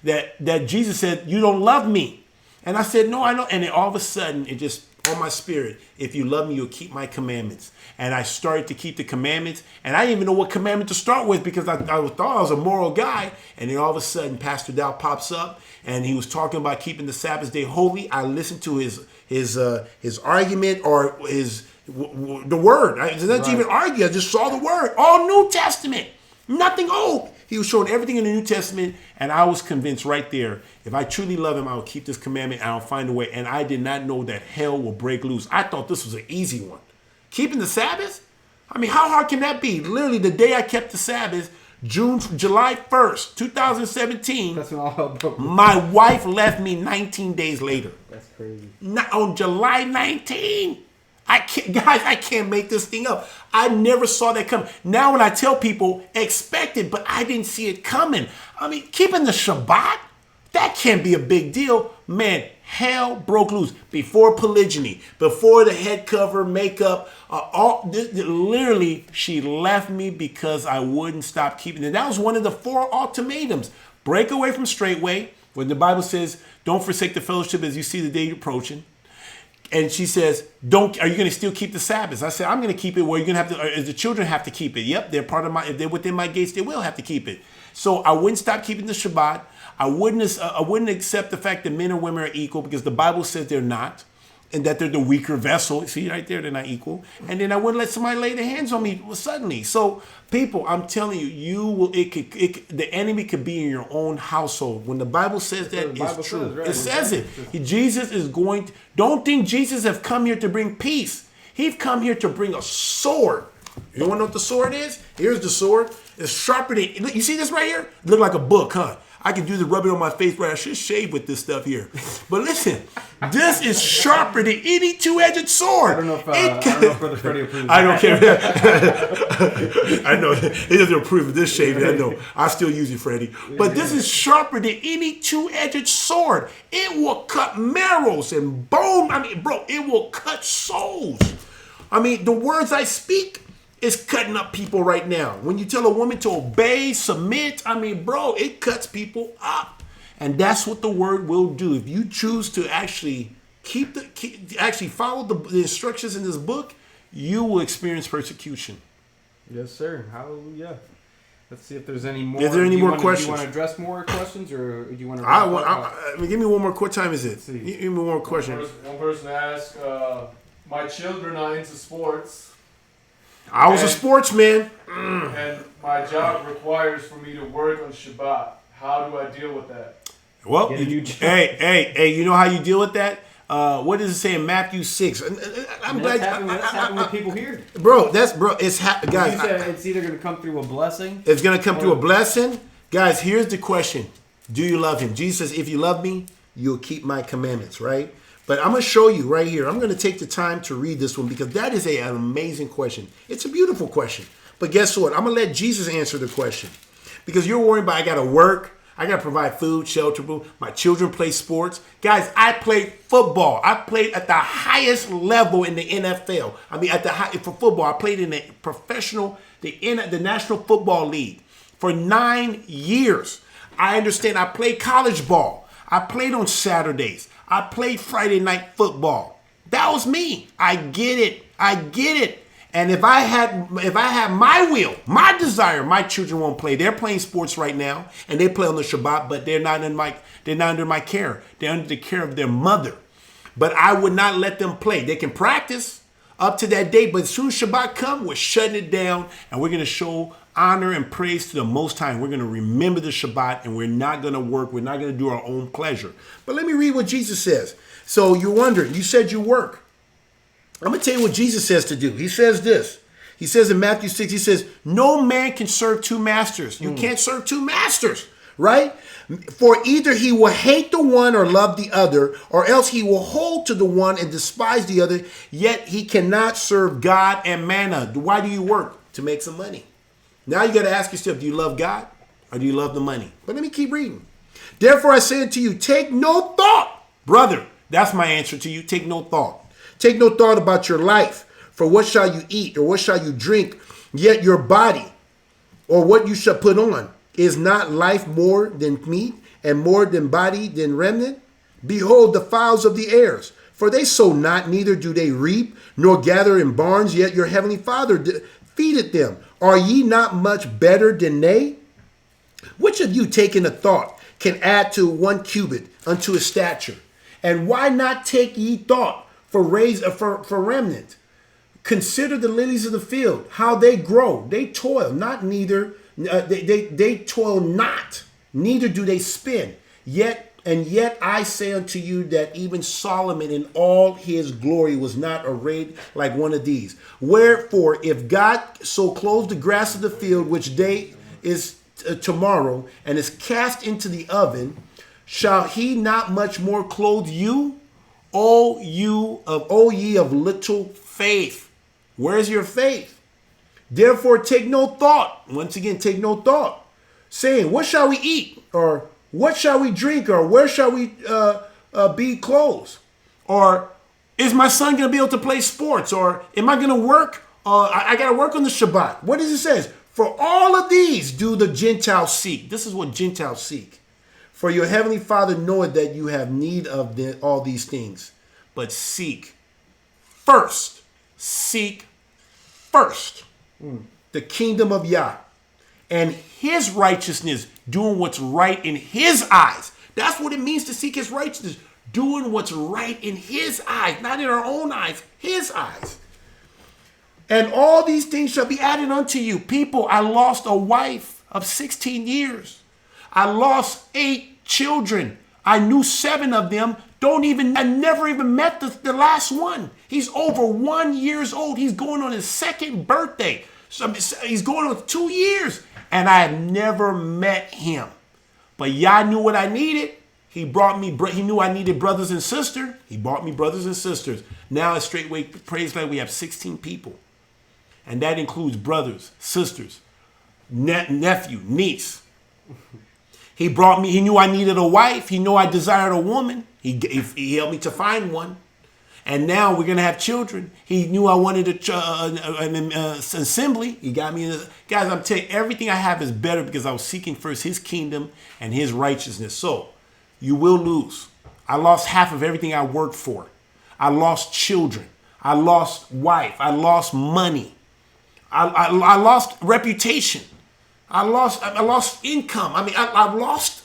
that Jesus said, you don't love me. And I said, no, I don't. And then all of a sudden, it just, on my spirit, if you love me, you'll keep my commandments. And I started to keep the commandments. And I didn't even know what commandment to start with because I thought I was a moral guy. And then all of a sudden, Pastor Dow pops up and he was talking about keeping the Sabbath day holy. I listened to his argument or the word. I didn't even argue. I just saw the word. All New Testament. Nothing old. He was showing everything in the New Testament, and I was convinced right there, if I truly love him, I will keep this commandment, and I'll find a way. And I did not know that hell will break loose. I thought this was an easy one. Keeping the Sabbath? I mean, how hard can that be? Literally, the day I kept the Sabbath, July 1st, 2017, that's when all hell broke loose. My wife left me 19 days later. That's crazy. On July 19. I can't make this thing up. I never saw that coming. Now when I tell people, expect it, but I didn't see it coming. I mean, keeping the Shabbat, that can't be a big deal. Man, hell broke loose. Before polygyny, before the head cover, makeup, literally, she left me because I wouldn't stop keeping it. That was one of the 4 ultimatums. Break away from straightway, when the Bible says, don't forsake the fellowship as you see the day approaching. And she says, are you going to still keep the Sabbath? I said, I'm going to keep it. Well, you're going to have to, the children have to keep it. Yep, they're part of if they're within my gates, they will have to keep it. So I wouldn't stop keeping the Shabbat. I wouldn't accept the fact that men and women are equal because the Bible says they're not. And that they're the weaker vessel. See right there, they're not equal. And then I wouldn't let somebody lay their hands on me suddenly. So people, I'm telling you, the enemy could be in your own household. When the Bible says that, it's true. Right? It says it. Jesus is don't think Jesus has come here to bring peace. He's come here to bring a sword. You want to know what the sword is? Here's the sword. It's sharper than, you see this right here? It look like a book, huh? I can do the rubbing on my face, right? I should shave with this stuff here. But listen, this is sharper than any two-edged sword. I don't know if Brother Freddie approves. I don't care. I know. He doesn't approve of this shaving. I know. I still use it, Freddie. But this is sharper than any two-edged sword. It will cut marrows and bone. I mean, bro, it will cut souls. I mean, the words I speak is cutting up people right now. When you tell a woman to obey, submit, I mean, bro, it cuts people up. And that's what the word will do. If you choose to actually follow the instructions in this book, you will experience persecution. Yes, sir. Hallelujah. Let's see if there's any more. Is there any more questions? Do you want to address more questions, or do you want to? Give me one more. What time is it? Give me one more question. One person asked, my children are into sports. I was a sportsman. And my job requires for me to work on Shabbat. How do I deal with that? Well, hey, you know how you deal with that? What does it say in Matthew 6? I'm glad that's happening with people here. Bro, guys. You said it's either going to come through a blessing. It's going to come through a blessing. Guys, here's the question. Do you love him? Jesus says, if you love me, you'll keep my commandments, right? But I'm going to show you right here. I'm going to take the time to read this one because that is an amazing question. It's a beautiful question. But guess what? I'm going to let Jesus answer the question. Because you're worried about I got to work. I got to provide food, shelter, my children play sports. Guys, I played football. I played at the highest level in the NFL. I mean, for football, I played in the professional, the National Football League for 9 years. I understand. I played college ball. I played on Saturdays. I played Friday night football. That was me. I get it. I get it. And if I had my will, my desire, my children won't play. They're playing sports right now, and they play on the Shabbat, but they're not under my care. They're under the care of their mother. But I would not let them play. They can practice up to that date, but as soon as Shabbat comes, we're shutting it down, and we're going to show honor and praise to the Most High. We're going to remember the Shabbat, and we're not going to work. We're not going to do our own pleasure. But let me read what Jesus says. So you're wondering, you said you work. I'm going to tell you what Jesus says to do. He says this. He says in Matthew 6, he says, no man can serve two masters. You can't serve two masters, right? For either he will hate the one or love the other, or else he will hold to the one and despise the other, yet he cannot serve God and mammon. Why do you work? To make some money. Now you got to ask yourself, do you love God or do you love the money? But let me keep reading. Therefore I say unto you, take no thought. Brother, that's my answer to you. Take no thought. Take no thought about your life, for what shall you eat or what shall you drink, yet your body or what you shall put on. Is not life more than meat and more than body than remnant? Behold the fowls of the airs, for they sow not, neither do they reap, nor gather in barns, yet your heavenly Father feedeth them. Are ye not much better than they? Which of you taking a thought can add to 1 cubit unto his stature? And why not take ye thought for remnant? Consider the lilies of the field, how they grow. They toil not, neither they toil not, neither do they spin. Yet I say unto you that even Solomon in all his glory was not arrayed like one of these. Wherefore, if God so clothes the grass of the field, which day is tomorrow, and is cast into the oven, shall he not much more clothe you, O ye of little faith? Where's your faith? Therefore take no thought. Once again, take no thought, saying, what shall we eat? Or what shall we drink? Or where shall we be clothed? Or is my son going to be able to play sports? Or am I going to work? I got to work on the Shabbat. What does it say? For all of these do the Gentiles seek. This is what Gentiles seek. For your heavenly Father knoweth that you have need of all these things. But seek first the kingdom of Yah and his righteousness, doing what's right in his eyes. That's what it means to seek his righteousness. Doing what's right in his eyes, not in our own eyes, his eyes. And all these things shall be added unto you. People, I lost a wife of 16 years. I lost 8 children. I knew 7 of them. I never even met the last one. He's over 1 year old. He's going on his 2nd birthday. So he's going on 2 years. And I have never met him. But Yah knew what I needed. He knew I needed brothers and sisters. He brought me brothers and sisters. Now at Straightway Praise Land, we have 16 people. And that includes brothers, sisters, nephew, niece. He knew I needed a wife. He knew I desired a woman. He helped me to find one. And now we're going to have children. He knew I wanted an assembly. He got me. Guys, I'm telling you, everything I have is better because I was seeking first his kingdom and his righteousness. So you will lose. I lost half of everything I worked for. I lost children. I lost wife. I lost money. I lost reputation. I lost income. I mean, I've lost.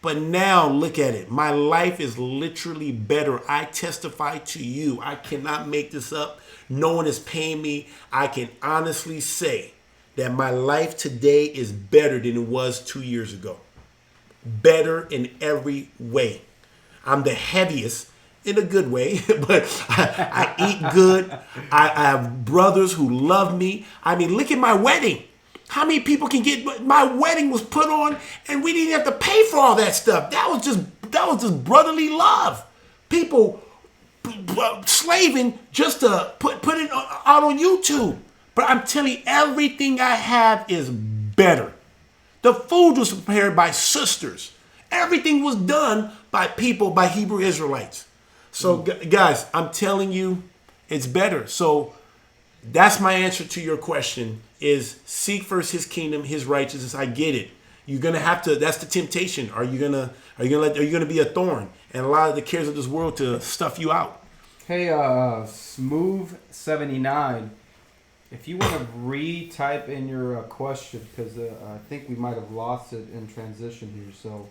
But now look at it. My life is literally better. I testify to you. I cannot make this up. No one is paying me. I can honestly say that my life today is better than it was 2 years ago. Better in every way. I'm the heaviest in a good way, but I eat good. I have brothers who love me. I mean, look at my wedding. How many people can get? My wedding was put on, and we didn't have to pay for all that stuff. That was just brotherly love. People slaving just to put it out on YouTube. But I'm telling you, everything I have is better. The food was prepared by sisters. Everything was done by people, by Hebrew Israelites. So guys, I'm telling you, it's better. So that's my answer to your question is seek first his kingdom, his righteousness. I get it. you're gonna have to. That's the temptation. Are you gonna be a thorn and allow the cares of this world to stuff you out? Hey, Smooth79, if you want to retype in your question, because I think we might have lost it in transition here. So,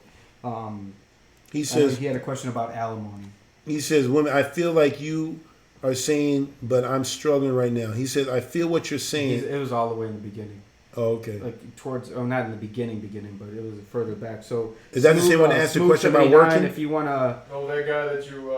he says he had a question about alimony. He says, "Women, I feel like you are saying, but I'm struggling right now." He says, "I feel what you're saying." It was all the way in the beginning. Oh, okay. Like towards, not in the beginning, but it was further back. So is that the same one to answer the question about working? If you wanna, that guy that you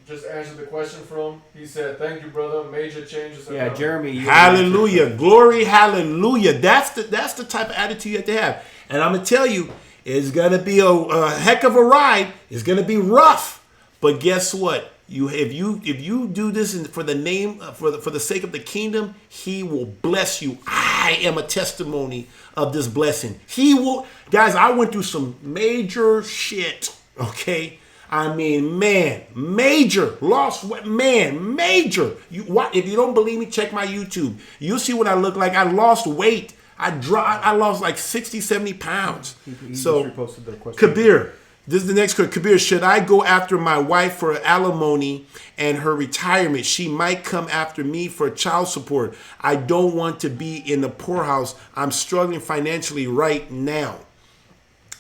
just answered the question from, he said, "Thank you, brother. Major changes." Are coming." Jeremy. Hallelujah, glory, hallelujah. That's the type of attitude you have to have. And I'm gonna tell you, it's gonna be a heck of a ride. It's gonna be rough, but guess what? If you do this for the name for the sake of the kingdom, he will bless you. I am a testimony of this blessing. He will, guys. I went through some major shit. Okay, I mean, major lost, major. If you don't believe me, check my YouTube. You'll see what I look like. I lost weight. I lost like 60, 70 pounds. He so just reposted the question. Kabir. This is the next question. Kabir, should I go after my wife for alimony and her retirement? She might come after me for child support. I don't want to be in the poorhouse. I'm struggling financially right now.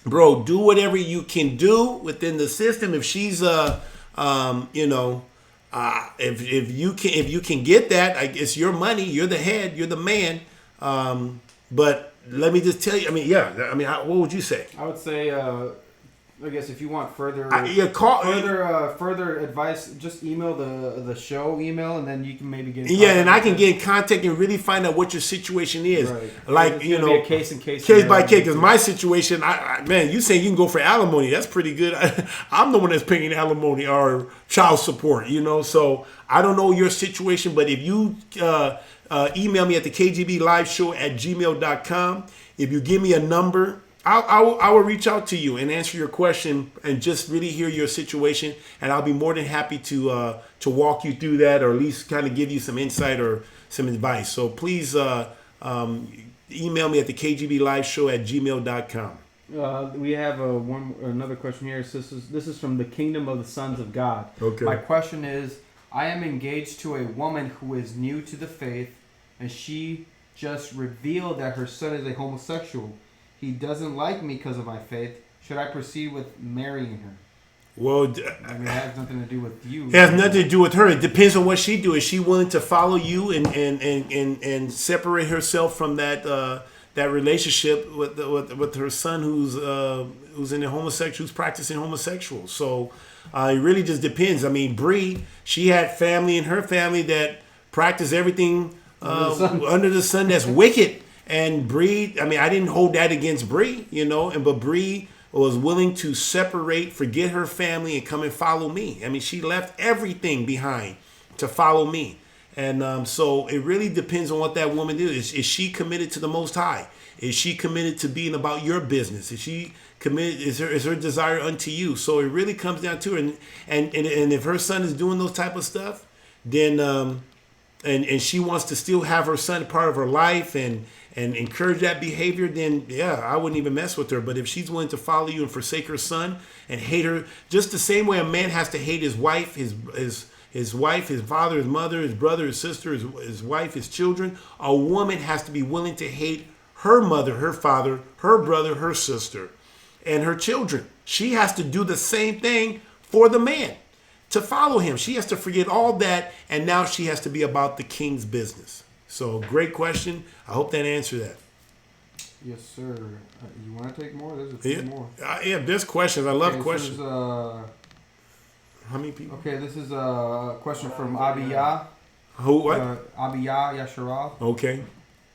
Bro, do whatever you can do within the system. If she's if you can get that, it's your money. You're the head. You're the man. But let me just tell you. What would you say? I would say. I guess if you want further advice, just email the show email, and then you can maybe get in contact. And I can get in contact and really find out what your situation is. Right. Like be a case by case. Because my situation, you saying you can go for alimony? That's pretty good. I'm the one that's paying alimony or child support. So I don't know your situation, but if you email me at the KGB Live Show at gmail.com, if you give me a number, I will reach out to you and answer your question and just really hear your situation, and I'll be more than happy to walk you through that, or at least kind of give you some insight or some advice. So please email me at the KGB Live Show at gmail.com. We have another question here. This is from the Kingdom of the Sons of God. Okay. My question is, I am engaged to a woman who is new to the faith, and she just revealed that her son is a homosexual. He doesn't like me because of my faith. Should I proceed with marrying her? Well, it has nothing to do with you. It has nothing to do with her. It depends on what she do. Is she willing to follow you and separate herself from that relationship with her son who's in the homosexual, who's practicing homosexual? So it really just depends. I mean, Bree, she had family in her family that practiced everything under the sun that's wicked. And Bree, I didn't hold that against Bree, but Bree was willing to separate, forget her family, and come and follow me. She left everything behind to follow me. And so it really depends on what that woman is. Is she committed to the Most High? Is she committed to being about your business? Is she committed? Is her desire unto you? So it really comes down to her. And if her son is doing those type of stuff, then and she wants to still have her son part of her life and encourage that behavior, then I wouldn't even mess with her. But if she's willing to follow you and forsake her son and hate her, just the same way a man has to hate his wife, his wife, his father, his mother, his brother, his sister, his wife, his children, a woman has to be willing to hate her mother, her father, her brother, her sister, and her children. She has to do the same thing for the man. To follow him, she has to forget all that, and now she has to be about the king's business. So, great question. I hope that answered that. Yes, sir. You want to take more? There's a few more. There's questions. I love questions. How many people? Okay, this is a question from Abiyah. Who? What? Abiyah Yasharal. Okay.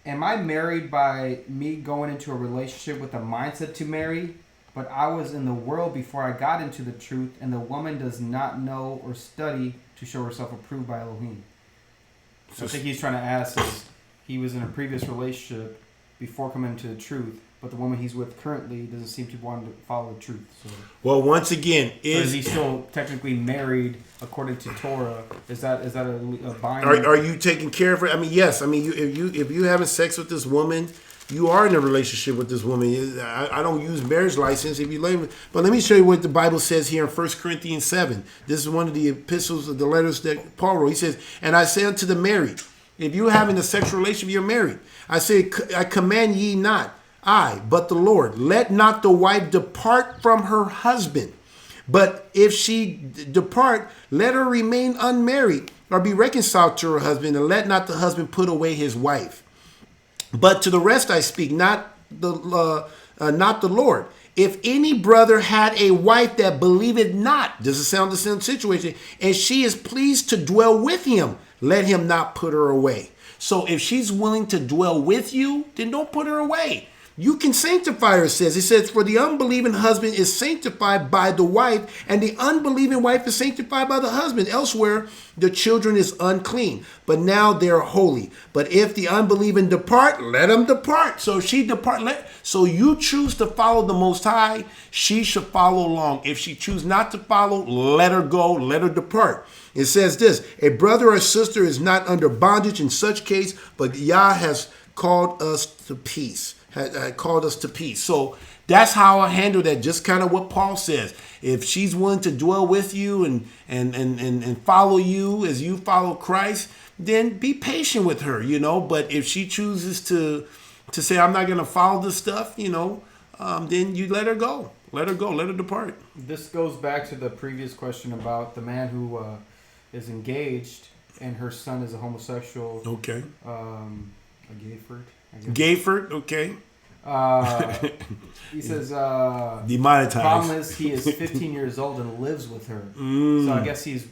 Am I married by me going into a relationship with a mindset to marry? But I was in the world before I got into the truth, and the woman does not know or study to show herself approved by Elohim. So I think he's trying to ask if he was in a previous relationship before coming into the truth, but the woman he's with currently doesn't seem to want to follow the truth. So, well, once again, is he still technically married according to Torah? Is that a binding? Are you taking care of her? Yes. If you having sex with this woman, you are in a relationship with this woman. I don't use marriage license if you label. But let me show you what the Bible says here in 1 Corinthians 7. This is one of the epistles of the letters that Paul wrote. He says, and I say unto the married, if you're having a sexual relationship, you're married. I say, I command ye not, I, but the Lord. Let not the wife depart from her husband. But if she depart, let her remain unmarried, or be reconciled to her husband, and let not the husband put away his wife. But to the rest I speak, not the Lord. If any brother had a wife that believeth not, does it sound the same situation, and she is pleased to dwell with him, let him not put her away. So if she's willing to dwell with you, then don't put her away. You can sanctify her, it says, for the unbelieving husband is sanctified by the wife, and the unbelieving wife is sanctified by the husband. Elsewhere, the children is unclean, but now they're holy. But if the unbelieving depart, let them depart. So if she depart, so you choose to follow the Most High, she should follow along. If she choose not to follow, let her go, let her depart. It says this, a brother or sister is not under bondage in such case, but Yah has called us to peace. Called us to peace. So that's how I handle that. Just kind of what Paul says. If she's willing to dwell with you and follow you as you follow Christ, then be patient with her, But if she chooses to say, I'm not going to follow this stuff, then you let her go. Let her go. Let her depart. This goes back to the previous question about the man who is engaged and her son is a homosexual. Okay. A Gayford. Gayford, okay. He says demonetized. The problem is he is 15 years old and lives with her. So I guess he's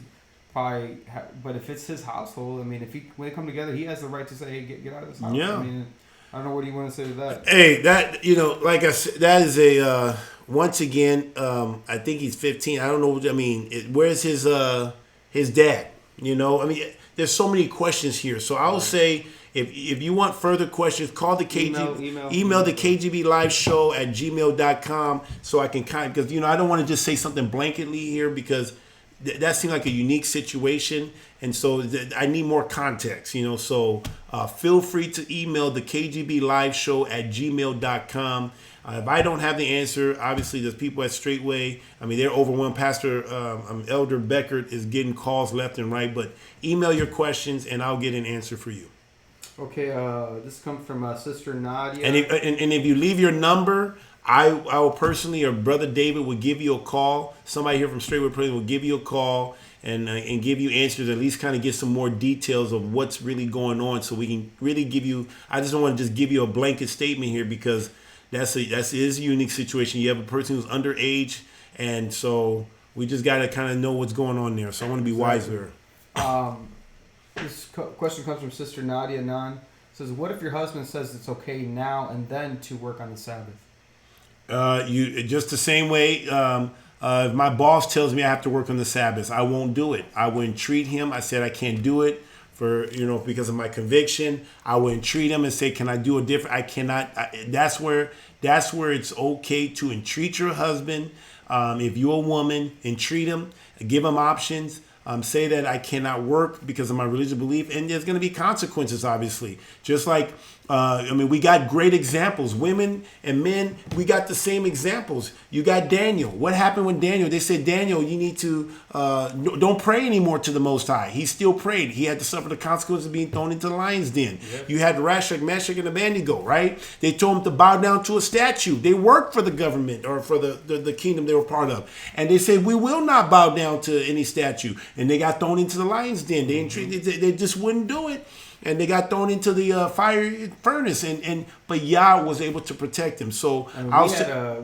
probably. But if it's his household, I mean, when they come together, he has the right to say, "Hey, get out of this house." Yeah. I mean, I don't know what do you want to say to that. Hey, that like I said, that is a once again. I think he's 15. I don't know. I mean, where's his dad? I mean, there's so many questions here. So I'll say. If you want further questions, call the email the KGB Live Show at gmail.com so I can because I don't want to just say something blanketly here because that seemed like a unique situation and so I need more context, so feel free to email the KGB Live Show at gmail.com. If I don't have the answer, obviously there's people at Straightway. I mean, they're overwhelmed. Pastor Elder Beckert is getting calls left and right, but email your questions and I'll get an answer for you. Okay, this comes from Sister Nadia. And if you leave your number, I will personally, or Brother David will give you a call. Somebody here from Straightway Prison will give you a call and give you answers, at least kind of get some more details of what's really going on so we can really give you, I just don't want to just give you a blanket statement here because that is a unique situation. You have a person who's underage, and so we just got to kind of know what's going on there. So I want to be wise there. This question comes from Sister Nadia Nan. It says, what if your husband says it's okay now and then to work on the Sabbath? You just the same way. If my boss tells me I have to work on the Sabbath, I won't do it. I will entreat him. I said I can't do it because of my conviction. I will entreat him and say, can I do a different? I cannot. That's where it's okay to entreat your husband. If you're a woman, entreat him, give him options. Say that I cannot work because of my religious belief, and there's going to be consequences, obviously. Just like, we got great examples. Women and men, we got the same examples. You got Daniel. What happened with Daniel? They said, Daniel, you need to, don't pray anymore to the Most High. He still prayed. He had to suffer the consequences of being thrown into the lion's den. Yep. You had Rashak, Meshach, and Abednego, right? They told him to bow down to a statue. They worked for the government or for the kingdom they were part of. And they said, we will not bow down to any statue. And they got thrown into the lion's den. They just wouldn't do it. And they got thrown into the fire furnace. But Yah was able to protect them. So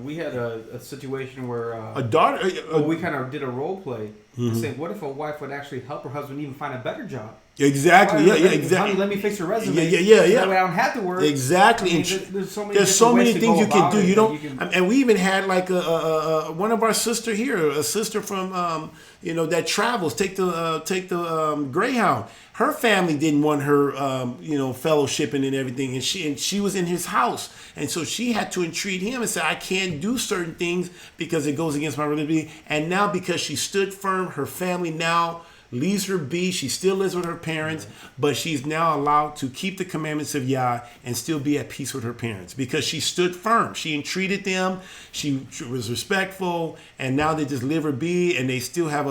we had a situation where a daughter. We kind of did a role play. Saying, what if a wife would actually help her husband even find a better job? Exactly. Exactly. Honey, let me fix your resume. Yeah. That way I don't have to work. Exactly. I mean, there's so many things you can do. And we even had like one of our sister here, a sister from that travels. Take the Greyhound. Her family didn't want her fellowshipping and everything, and she was in his house, and so she had to entreat him and say, I can't do certain things because it goes against my religion. And now because she stood firm, her family now leaves her be. She still lives with her parents, but she's now allowed to keep the commandments of Yah and still be at peace with her parents because she stood firm. She entreated them. She was respectful, and now they just live her be, and they still have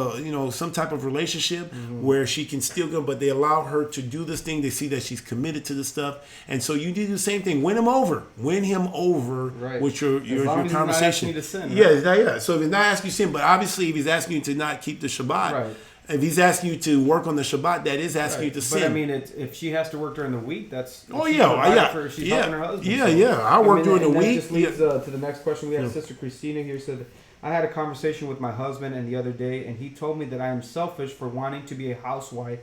some type of relationship where she can still go, but they allow her to do this thing. They see that she's committed to this stuff, and so you need to do the same thing. Win him over with your conversation. To sin, yeah. So if he's not asking you to sin, but obviously if he's asking you to not keep the Shabbat, right. If he's asking you to work on the Shabbat, that is asking you to sin. But I mean, if she has to work during the week, that's she's helping her husband. I work during the week. That just leads to the next question. We have Sister Christina here said, I had a conversation with my husband the other day, and he told me that I am selfish for wanting to be a housewife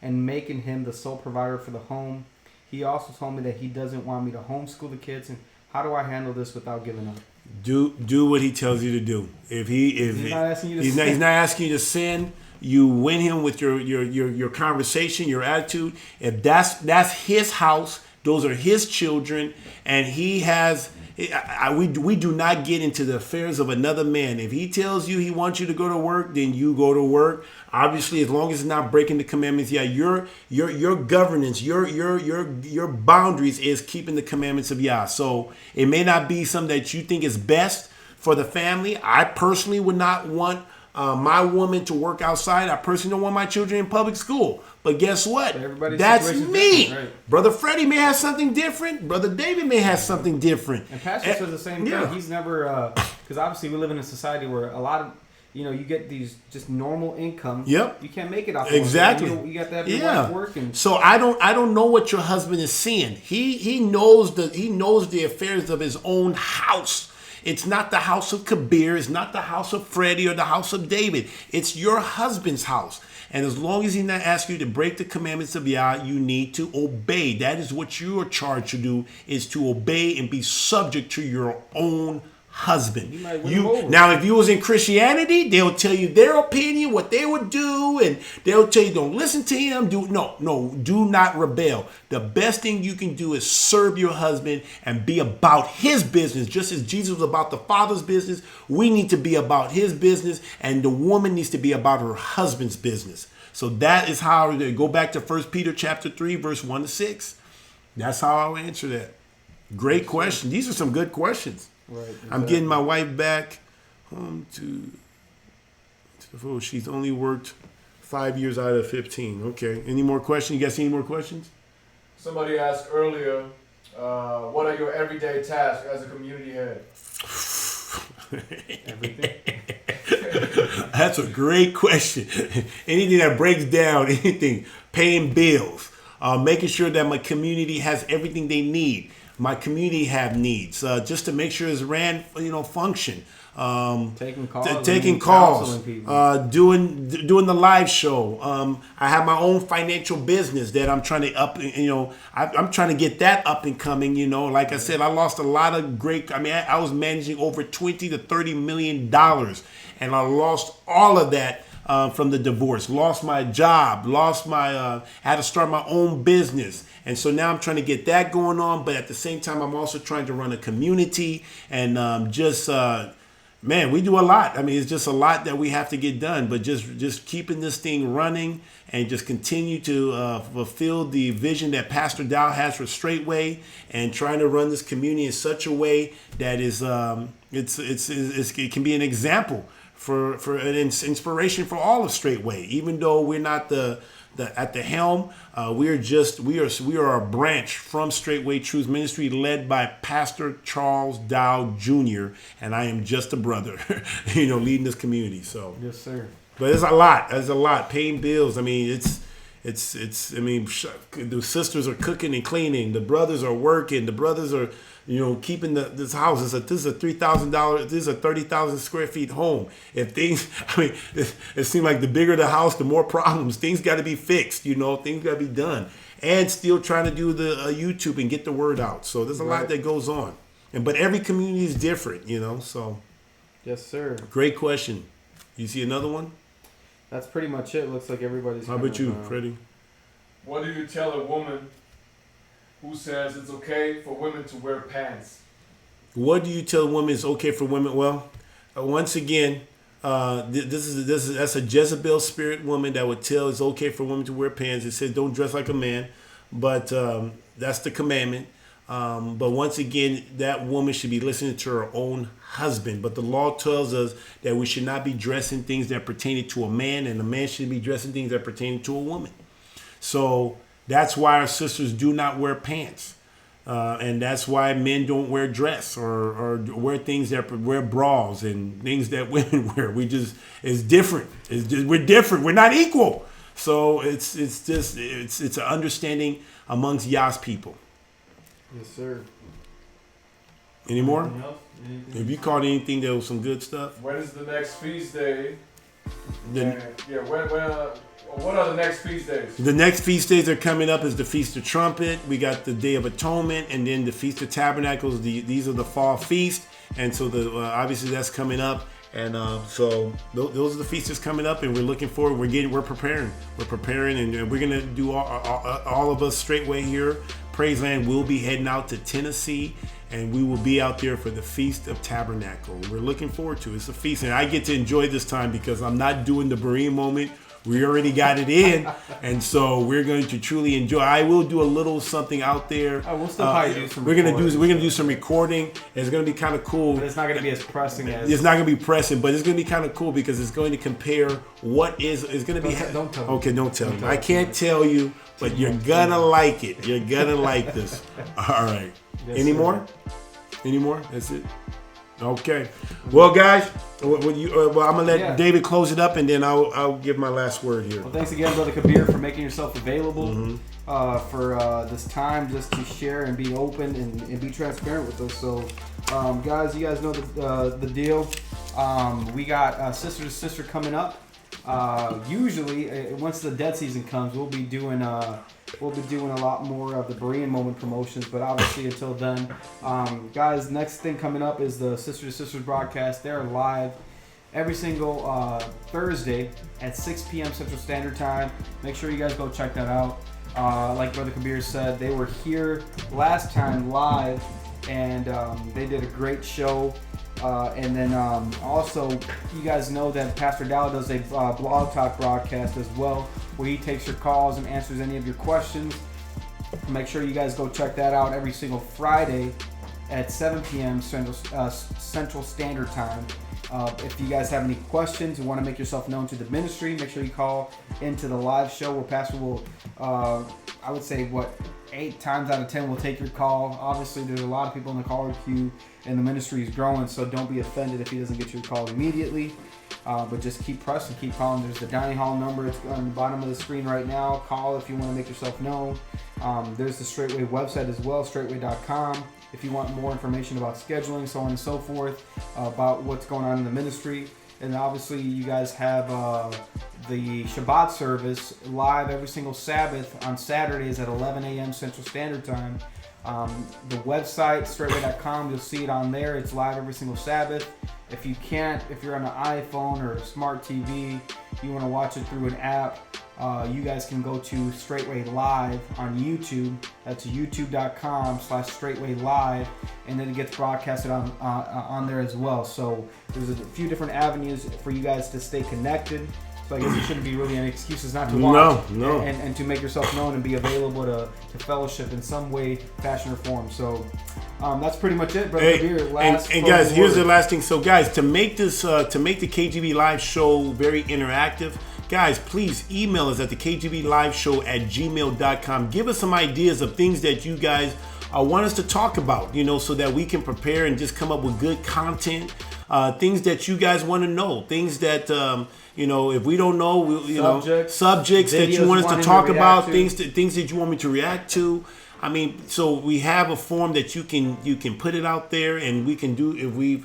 and making him the sole provider for the home. He also told me that he doesn't want me to homeschool the kids, and how do I handle this without giving up? Do what he tells you to do. If he's not asking you to sin. He's not asking you to sin. You win him with your conversation, your attitude. If that's his house, those are his children, and he has. We do not get into the affairs of another man. If he tells you he wants you to go to work, then you go to work. Obviously, as long as it's not breaking the commandments, your governance, your boundaries is keeping the commandments of Yah. So it may not be something that you think is best for the family. I personally would not want my woman to work outside. I personally don't want my children in public school. But guess what? That's me. Right. Brother Freddie may have something different. Brother David may have something different. And Pastor says the same thing. He's never, because obviously we live in a society where a lot of, you get these just normal income. Yep. You can't make it off. Exactly. You got to have your wife working. So I don't know what your husband is seeing. He knows the affairs of his own house. It's not the house of Kabir. It's not the house of Freddie or the house of David. It's your husband's house. And as long as he's not asking you to break the commandments of Yah, you need to obey. That is what you are charged to do, is to obey and be subject to your own husband. Now, if you was in Christianity, they'll tell you their opinion, what they would do, and they'll tell you don't listen to him. Do not rebel. The best thing you can do is serve your husband and be about his business. Just as Jesus was about the Father's business, we need to be about his business, and the woman needs to be about her husband's business. So that is how they go back to 1 Peter chapter 3, verse 1 to 6. That's how I'll answer that. Great question. These are some good questions. Right, exactly. I'm getting my wife back home to she's only worked 5 years out of 15. Okay. Any more questions? You guys see any more questions? Somebody asked earlier, what are your everyday tasks as a community head? Everything. That's a great question. Anything that breaks down, anything, paying bills, making sure that my community has everything they need. My community have needs, just to make sure it's ran, function. Taking calls, doing the live show. I have my own financial business that I'm trying to up. I'm trying to get that up and coming. Like I said, I lost a lot of I was managing over $20 to $30 million, and I lost all of that. From the divorce, lost my job, had to start my own business. And so now I'm trying to get that going on. But at the same time, I'm also trying to run a community and we do a lot. It's just a lot that we have to get done. But just keeping this thing running and just continue to fulfill the vision that Pastor Dow has for Straightway, and trying to run this community in such a way that is it can be an example for an inspiration for all of Straightway. Even though we're not at the helm, we are a branch from Straightway Truth Ministry, led by Pastor Charles Dow Jr., and I am just a brother, leading this community. So yes, sir. But there's a lot. Paying bills. The sisters are cooking and cleaning. The brothers are working. The brothers are, keeping this house. This is a $3,000. This is a 30,000 square feet home. If things, it seems like the bigger the house, the more problems. Things got to be fixed. Things got to be done. And still trying to do the YouTube and get the word out. So there's a lot that goes on. But every community is different. So. Yes, sir. Great question. You see another one? That's pretty much it. Looks like everybody's. How about you, Freddie? What do you tell a woman who says it's okay for women to wear pants? What do you tell a woman it's okay for women? Well, once again, That's a Jezebel spirit woman that would tell it's okay for women to wear pants. It says don't dress like a man, but that's the commandment. But once again, that woman should be listening to her own husband. But the law tells us that we should not be dressing things that pertain to a man, and a man should be dressing things that pertain to a woman. So that's why our sisters do not wear pants. And that's why men don't wear dress or wear things that wear bras and things that women wear. It's different. We're different. We're not equal. So it's an understanding amongst Yah's people. Yes, sir. Any more? Anything else? Have you caught anything that was some good stuff? When is the next feast day? What are the next feast days? The next feast days are coming up is the Feast of Trumpet. We got the Day of Atonement, and then the Feast of Tabernacles. These are the fall feast, and so obviously that's coming up. And so those are the feasts that's coming up, and we're looking forward. We're preparing, and we're gonna do all of us straightway here. Praiseland will be heading out to Tennessee, and we will be out there for the Feast of Tabernacle. We're looking forward to it. It's a feast, and I get to enjoy this time because I'm not doing the Berean moment. We already got it in, and so we're going to truly enjoy. I will do a little something out there. We'll still probably do some. We're gonna do some recording. It's gonna be kind of cool. But it's not gonna be as pressing as. It's not gonna be pressing, but it's gonna be kind of cool because it's going to compare what is. It's gonna be. Don't tell me. Okay, don't tell me. I can't tell you, but you're gonna like it. You're gonna like this. All right. Yes, Any sir. more? Any more? That's it. Okay. Well, guys, I'm gonna let David close it up, and then I'll give my last word here. Well, thanks again, Brother Kabir, for making yourself available for this time just to share and be open and be transparent with us. So, guys, you guys know the deal. We got Sister to Sister coming up. Usually, once the dead season comes, we'll be doing a lot more of the Berean moment promotions, but obviously until then, guys, next thing coming up is the Sister to Sisters broadcast. They're live every single Thursday at 6 p.m. Central Standard Time. Make sure you guys go check that out. Like Brother Kabir said, they were here last time live, and they did a great show. And then also, you guys know that Pastor Dow does a blog talk broadcast as well, where he takes your calls and answers any of your questions. Make sure you guys go check that out every single Friday at 7 p.m. Central Standard Time. If you guys have any questions and want to make yourself known to the ministry, make sure you call into the live show where Pastor will, I would say, 8 times out of 10 will take your call. Obviously, there's a lot of people in the caller queue, and the ministry is growing, so don't be offended if he doesn't get your call immediately. But just keep pressing, keep calling. There's the dining hall number. It's on the bottom of the screen right now. Call if you want to make yourself known. There's the Straightway website as well, straightway.com. If you want more information about scheduling, so on and so forth, about what's going on in the ministry. And obviously, you guys have the Shabbat service live every single Sabbath on Saturdays at 11 a.m. Central Standard Time. The website, straightway.com, you'll see it on there. It's live every single Sabbath. If you're on an iPhone or a smart TV, you want to watch it through an app, you guys can go to Straightway Live on YouTube. That's youtube.com/Straightway Live, and then it gets broadcasted on there as well. So there's a few different avenues for you guys to stay connected. So I guess it shouldn't be really any excuses not to watch and to make yourself known and be available to fellowship in some way, fashion, or form. So that's pretty much it, brother. And guys, here's the last thing. So guys, to make the KGB Live Show very interactive, guys, please email us at the kgbliveshow@gmail.com. Give us some ideas of things that you guys want us to talk about, so that we can prepare and just come up with good content. Things that you guys want to know, things that if we don't know, subjects that you want us to talk about, things that you want me to react to. I mean, so we have a form that you can put it out there, and we can do if we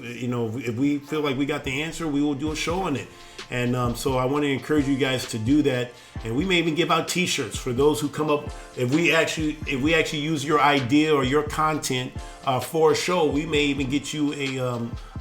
feel like we got the answer, we will do a show on it. And so I want to encourage you guys to do that, and we may even give out T-shirts for those who come up. If we actually use your idea or your content for a show, we may even get you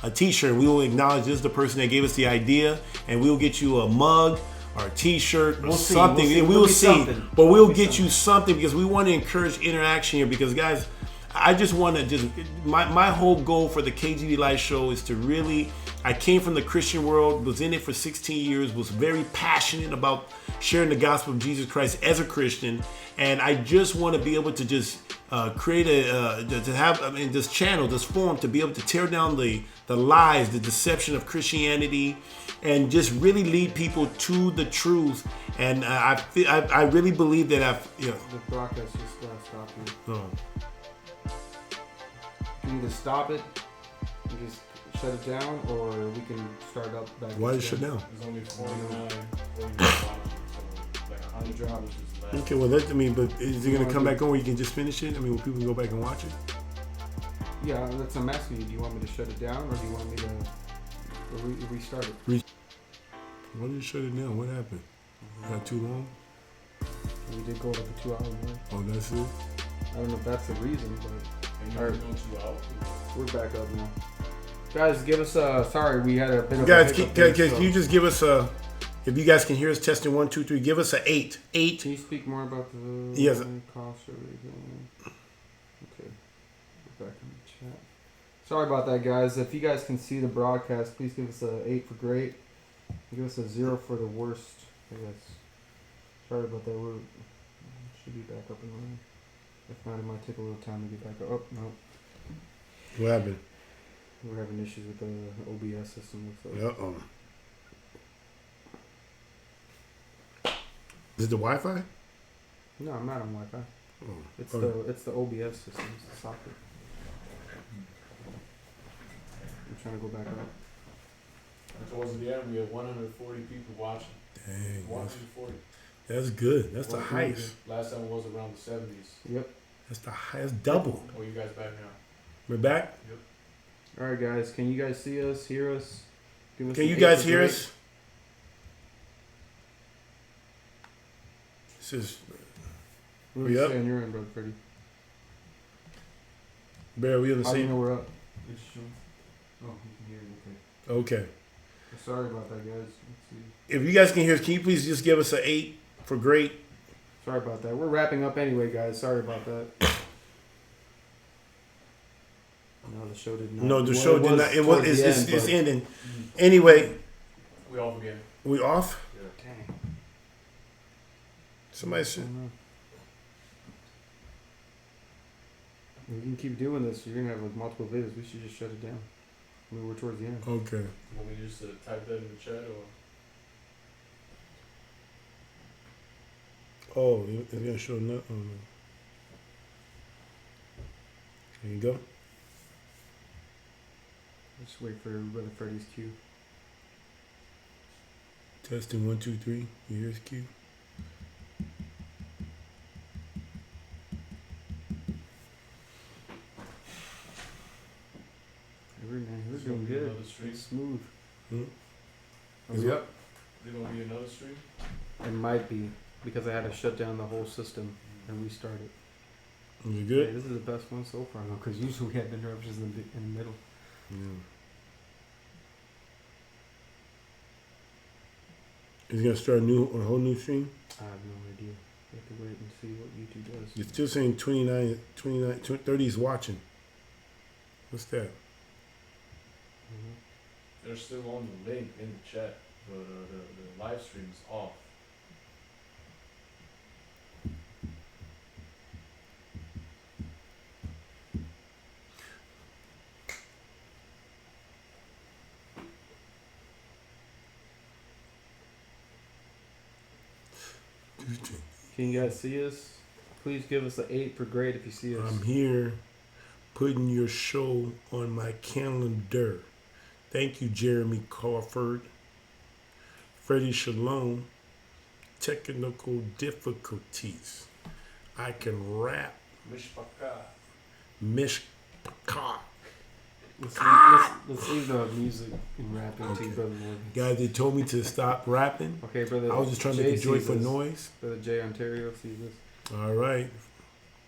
a T-shirt. We will acknowledge this is the person that gave us the idea, and we'll get you a mug or a T-shirt or something. We'll see. But we'll get you something because we want to encourage interaction here. Because guys, I just want to my whole goal for the KGB Live Show is to really. I came from the Christian world, was in it for 16 years, was very passionate about sharing the gospel of Jesus Christ as a Christian, and I just want to be able to just create this channel, this forum, to be able to tear down the lies, the deception of Christianity, and just really lead people to the truth. And I really believe that The broadcast just stop you. Oh. You can either stop it, and just shut it down, or we can start up back. Why did it shut down? There's only 49 watching, so like 100 droppers just left. Okay, well, but is it going to come back on where you can just finish it? I mean, will people go back and watch it? Yeah, that's I'm asking you. Do you want me to shut it down, or do you want me to restart it? Why did you shut it down? What happened? Got too long? We did go over 2 hours, right? Oh, that's it? I don't know if that's the reason, but And you Alright. only go 2 hours. we're back up now. Guys, give us sorry, we had a bit of Guys, a hiccup can here, so- you just give us a, if you guys can hear us testing 1, 2, 3, give us a 8. 8. Can you speak more about the Yes. cost or everything? Okay. We're back in the chat. Sorry about that, guys. If you guys can see the broadcast, please give us a 8 for great. Give us a 0 for the worst, I guess. Sorry about that. We should be back up and running. If not, it might take a little time to get back up. Oh, no. What happened? We're having issues with the OBS system. Looks like. Uh-oh. Is it the Wi-Fi? No, I'm not on Wi-Fi. Oh. It's the OBS system. It's the socket. I'm trying to go back up. And towards the end, we had 140 people watching. Dang, 140. that's good. That's the Well, highest. Last time it was around the 70s. Yep. That's the highest. Double. Oh, you guys back now? We're back. All right, guys. Can you guys see us? Hear us? Give us Can an you 8 guys for hear great. us? This is What are We you up? saying you're in, brother Freddie? Bear. We on the How do you same. know we're up? It's showing. Oh, you can hear it. Okay. Okay. Sorry about that, guys. Let's see. If you guys can hear us, can you please just give us an 8 for great? Sorry about that. We're wrapping up anyway, guys. Sorry about that. No, the show did not. No, the well, show it did was not. It towards was. the It's end, but- ending. Anyway, We off again. we off. Dang. Somebody I said. don't know. We can keep doing this. You're gonna have like multiple videos. We should just shut it down. We're towards the end. Okay. Want me just to type that in the chat or? Oh, it's gonna show nothing. Oh, no. There you go. Just wait for Brother Freddie's cue. Testing 1, 2, 3. You hear his cue? We're It's doing gonna be good. another stream. It's smooth. Hmm? Are we up? Is it gonna be another stream? It might be because I had to shut down the whole system and restart it. You Hey, good? this is the best one so far though, because usually we have interruptions in the middle. Yeah. Is he gonna start a whole new stream? I have no idea. You have to wait and see what YouTube does. You're still saying 29, 30 is watching. What's that? Mhm. There's still on the link in the chat, but the live stream is off. Can you guys see us? Please give us an 8 for great if you see us. I'm here putting your show on my calendar. Thank you, Jeremy Crawford. Freddie Shalom. Technical difficulties. I can rap. Mishpaka. Mishpaka. Let's leave the music and rapping to Okay. Brother Morgan. Guys, they told me to stop rapping. Okay, Brother. I was just trying to Jay make a sees joyful this. noise. Brother Jay Ontario sees this. All right.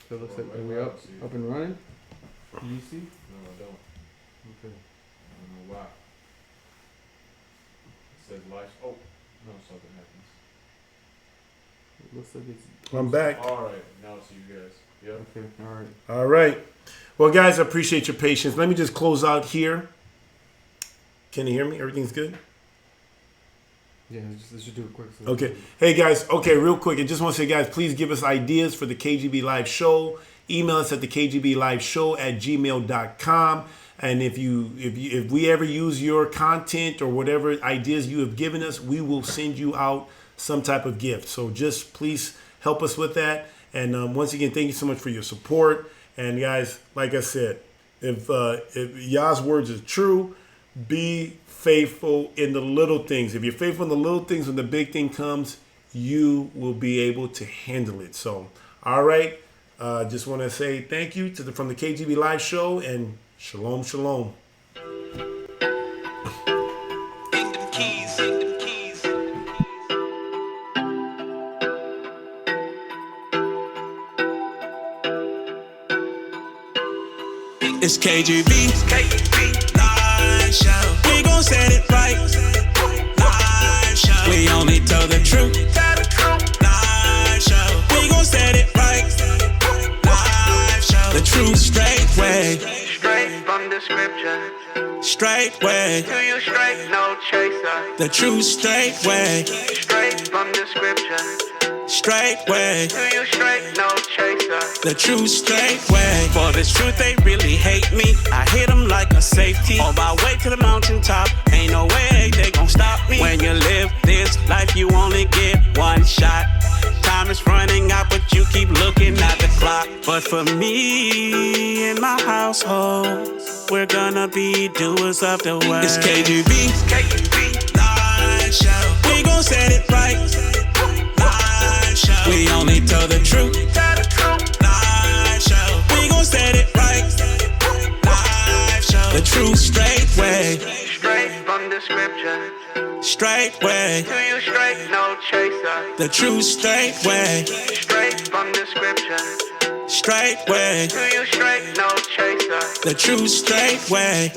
So it looks Well, like are wait, we wait, up, see. up and running? Can you see? No, I don't. Okay. I don't know why. It says live. Oh, no, something happens. It looks like it's. I'm back. All right, now it's you guys. Yep. Okay. All right. All right. Well, guys, I appreciate your patience. Let me just close out here. Can you hear me? Everything's good? Yeah, let's just do it quick. Okay. Hey, guys. Okay, real quick. I just want to say, guys, please give us ideas for the KGB Live Show. Email us at the kgbliveshow@gmail.com. And if we ever use your content or whatever ideas you have given us, we will send you out some type of gift. So just please help us with that. And once again, thank you so much for your support. And guys, like I said, if Yah's words is true, be faithful in the little things. If you're faithful in the little things, when the big thing comes, you will be able to handle it. So, all right. Just want to say thank you from the KGB Live Show, and shalom, shalom. It's KGB Live Show. We gon' set it right. Live Show. We only tell the truth. Live Show. We gon' set it right. Live Show. The true straight way. Straight from the scripture. Straight way. To you straight, no chaser. The true straight way. Straight from the scripture. Straight way. To you straight, no chaser. The true straight way. For this truth, they really hate me. I hit them like a safety. On my way to the mountaintop, ain't no way they gon' stop me. When you live this life, you only get one shot. Time is running out, but you keep looking at the clock. But for me and my household, we're gonna be doers of the word. It's KGB Live Show. We gon' set it right. We only tell the truth. Live Show. We gon' set it right. Live Show. The true straight way. Straight from the scripture. Straight way. To you straight, no chaser. The true straight way. Straight from the scripture. Straight way. To you straight, no chaser. The true straight way.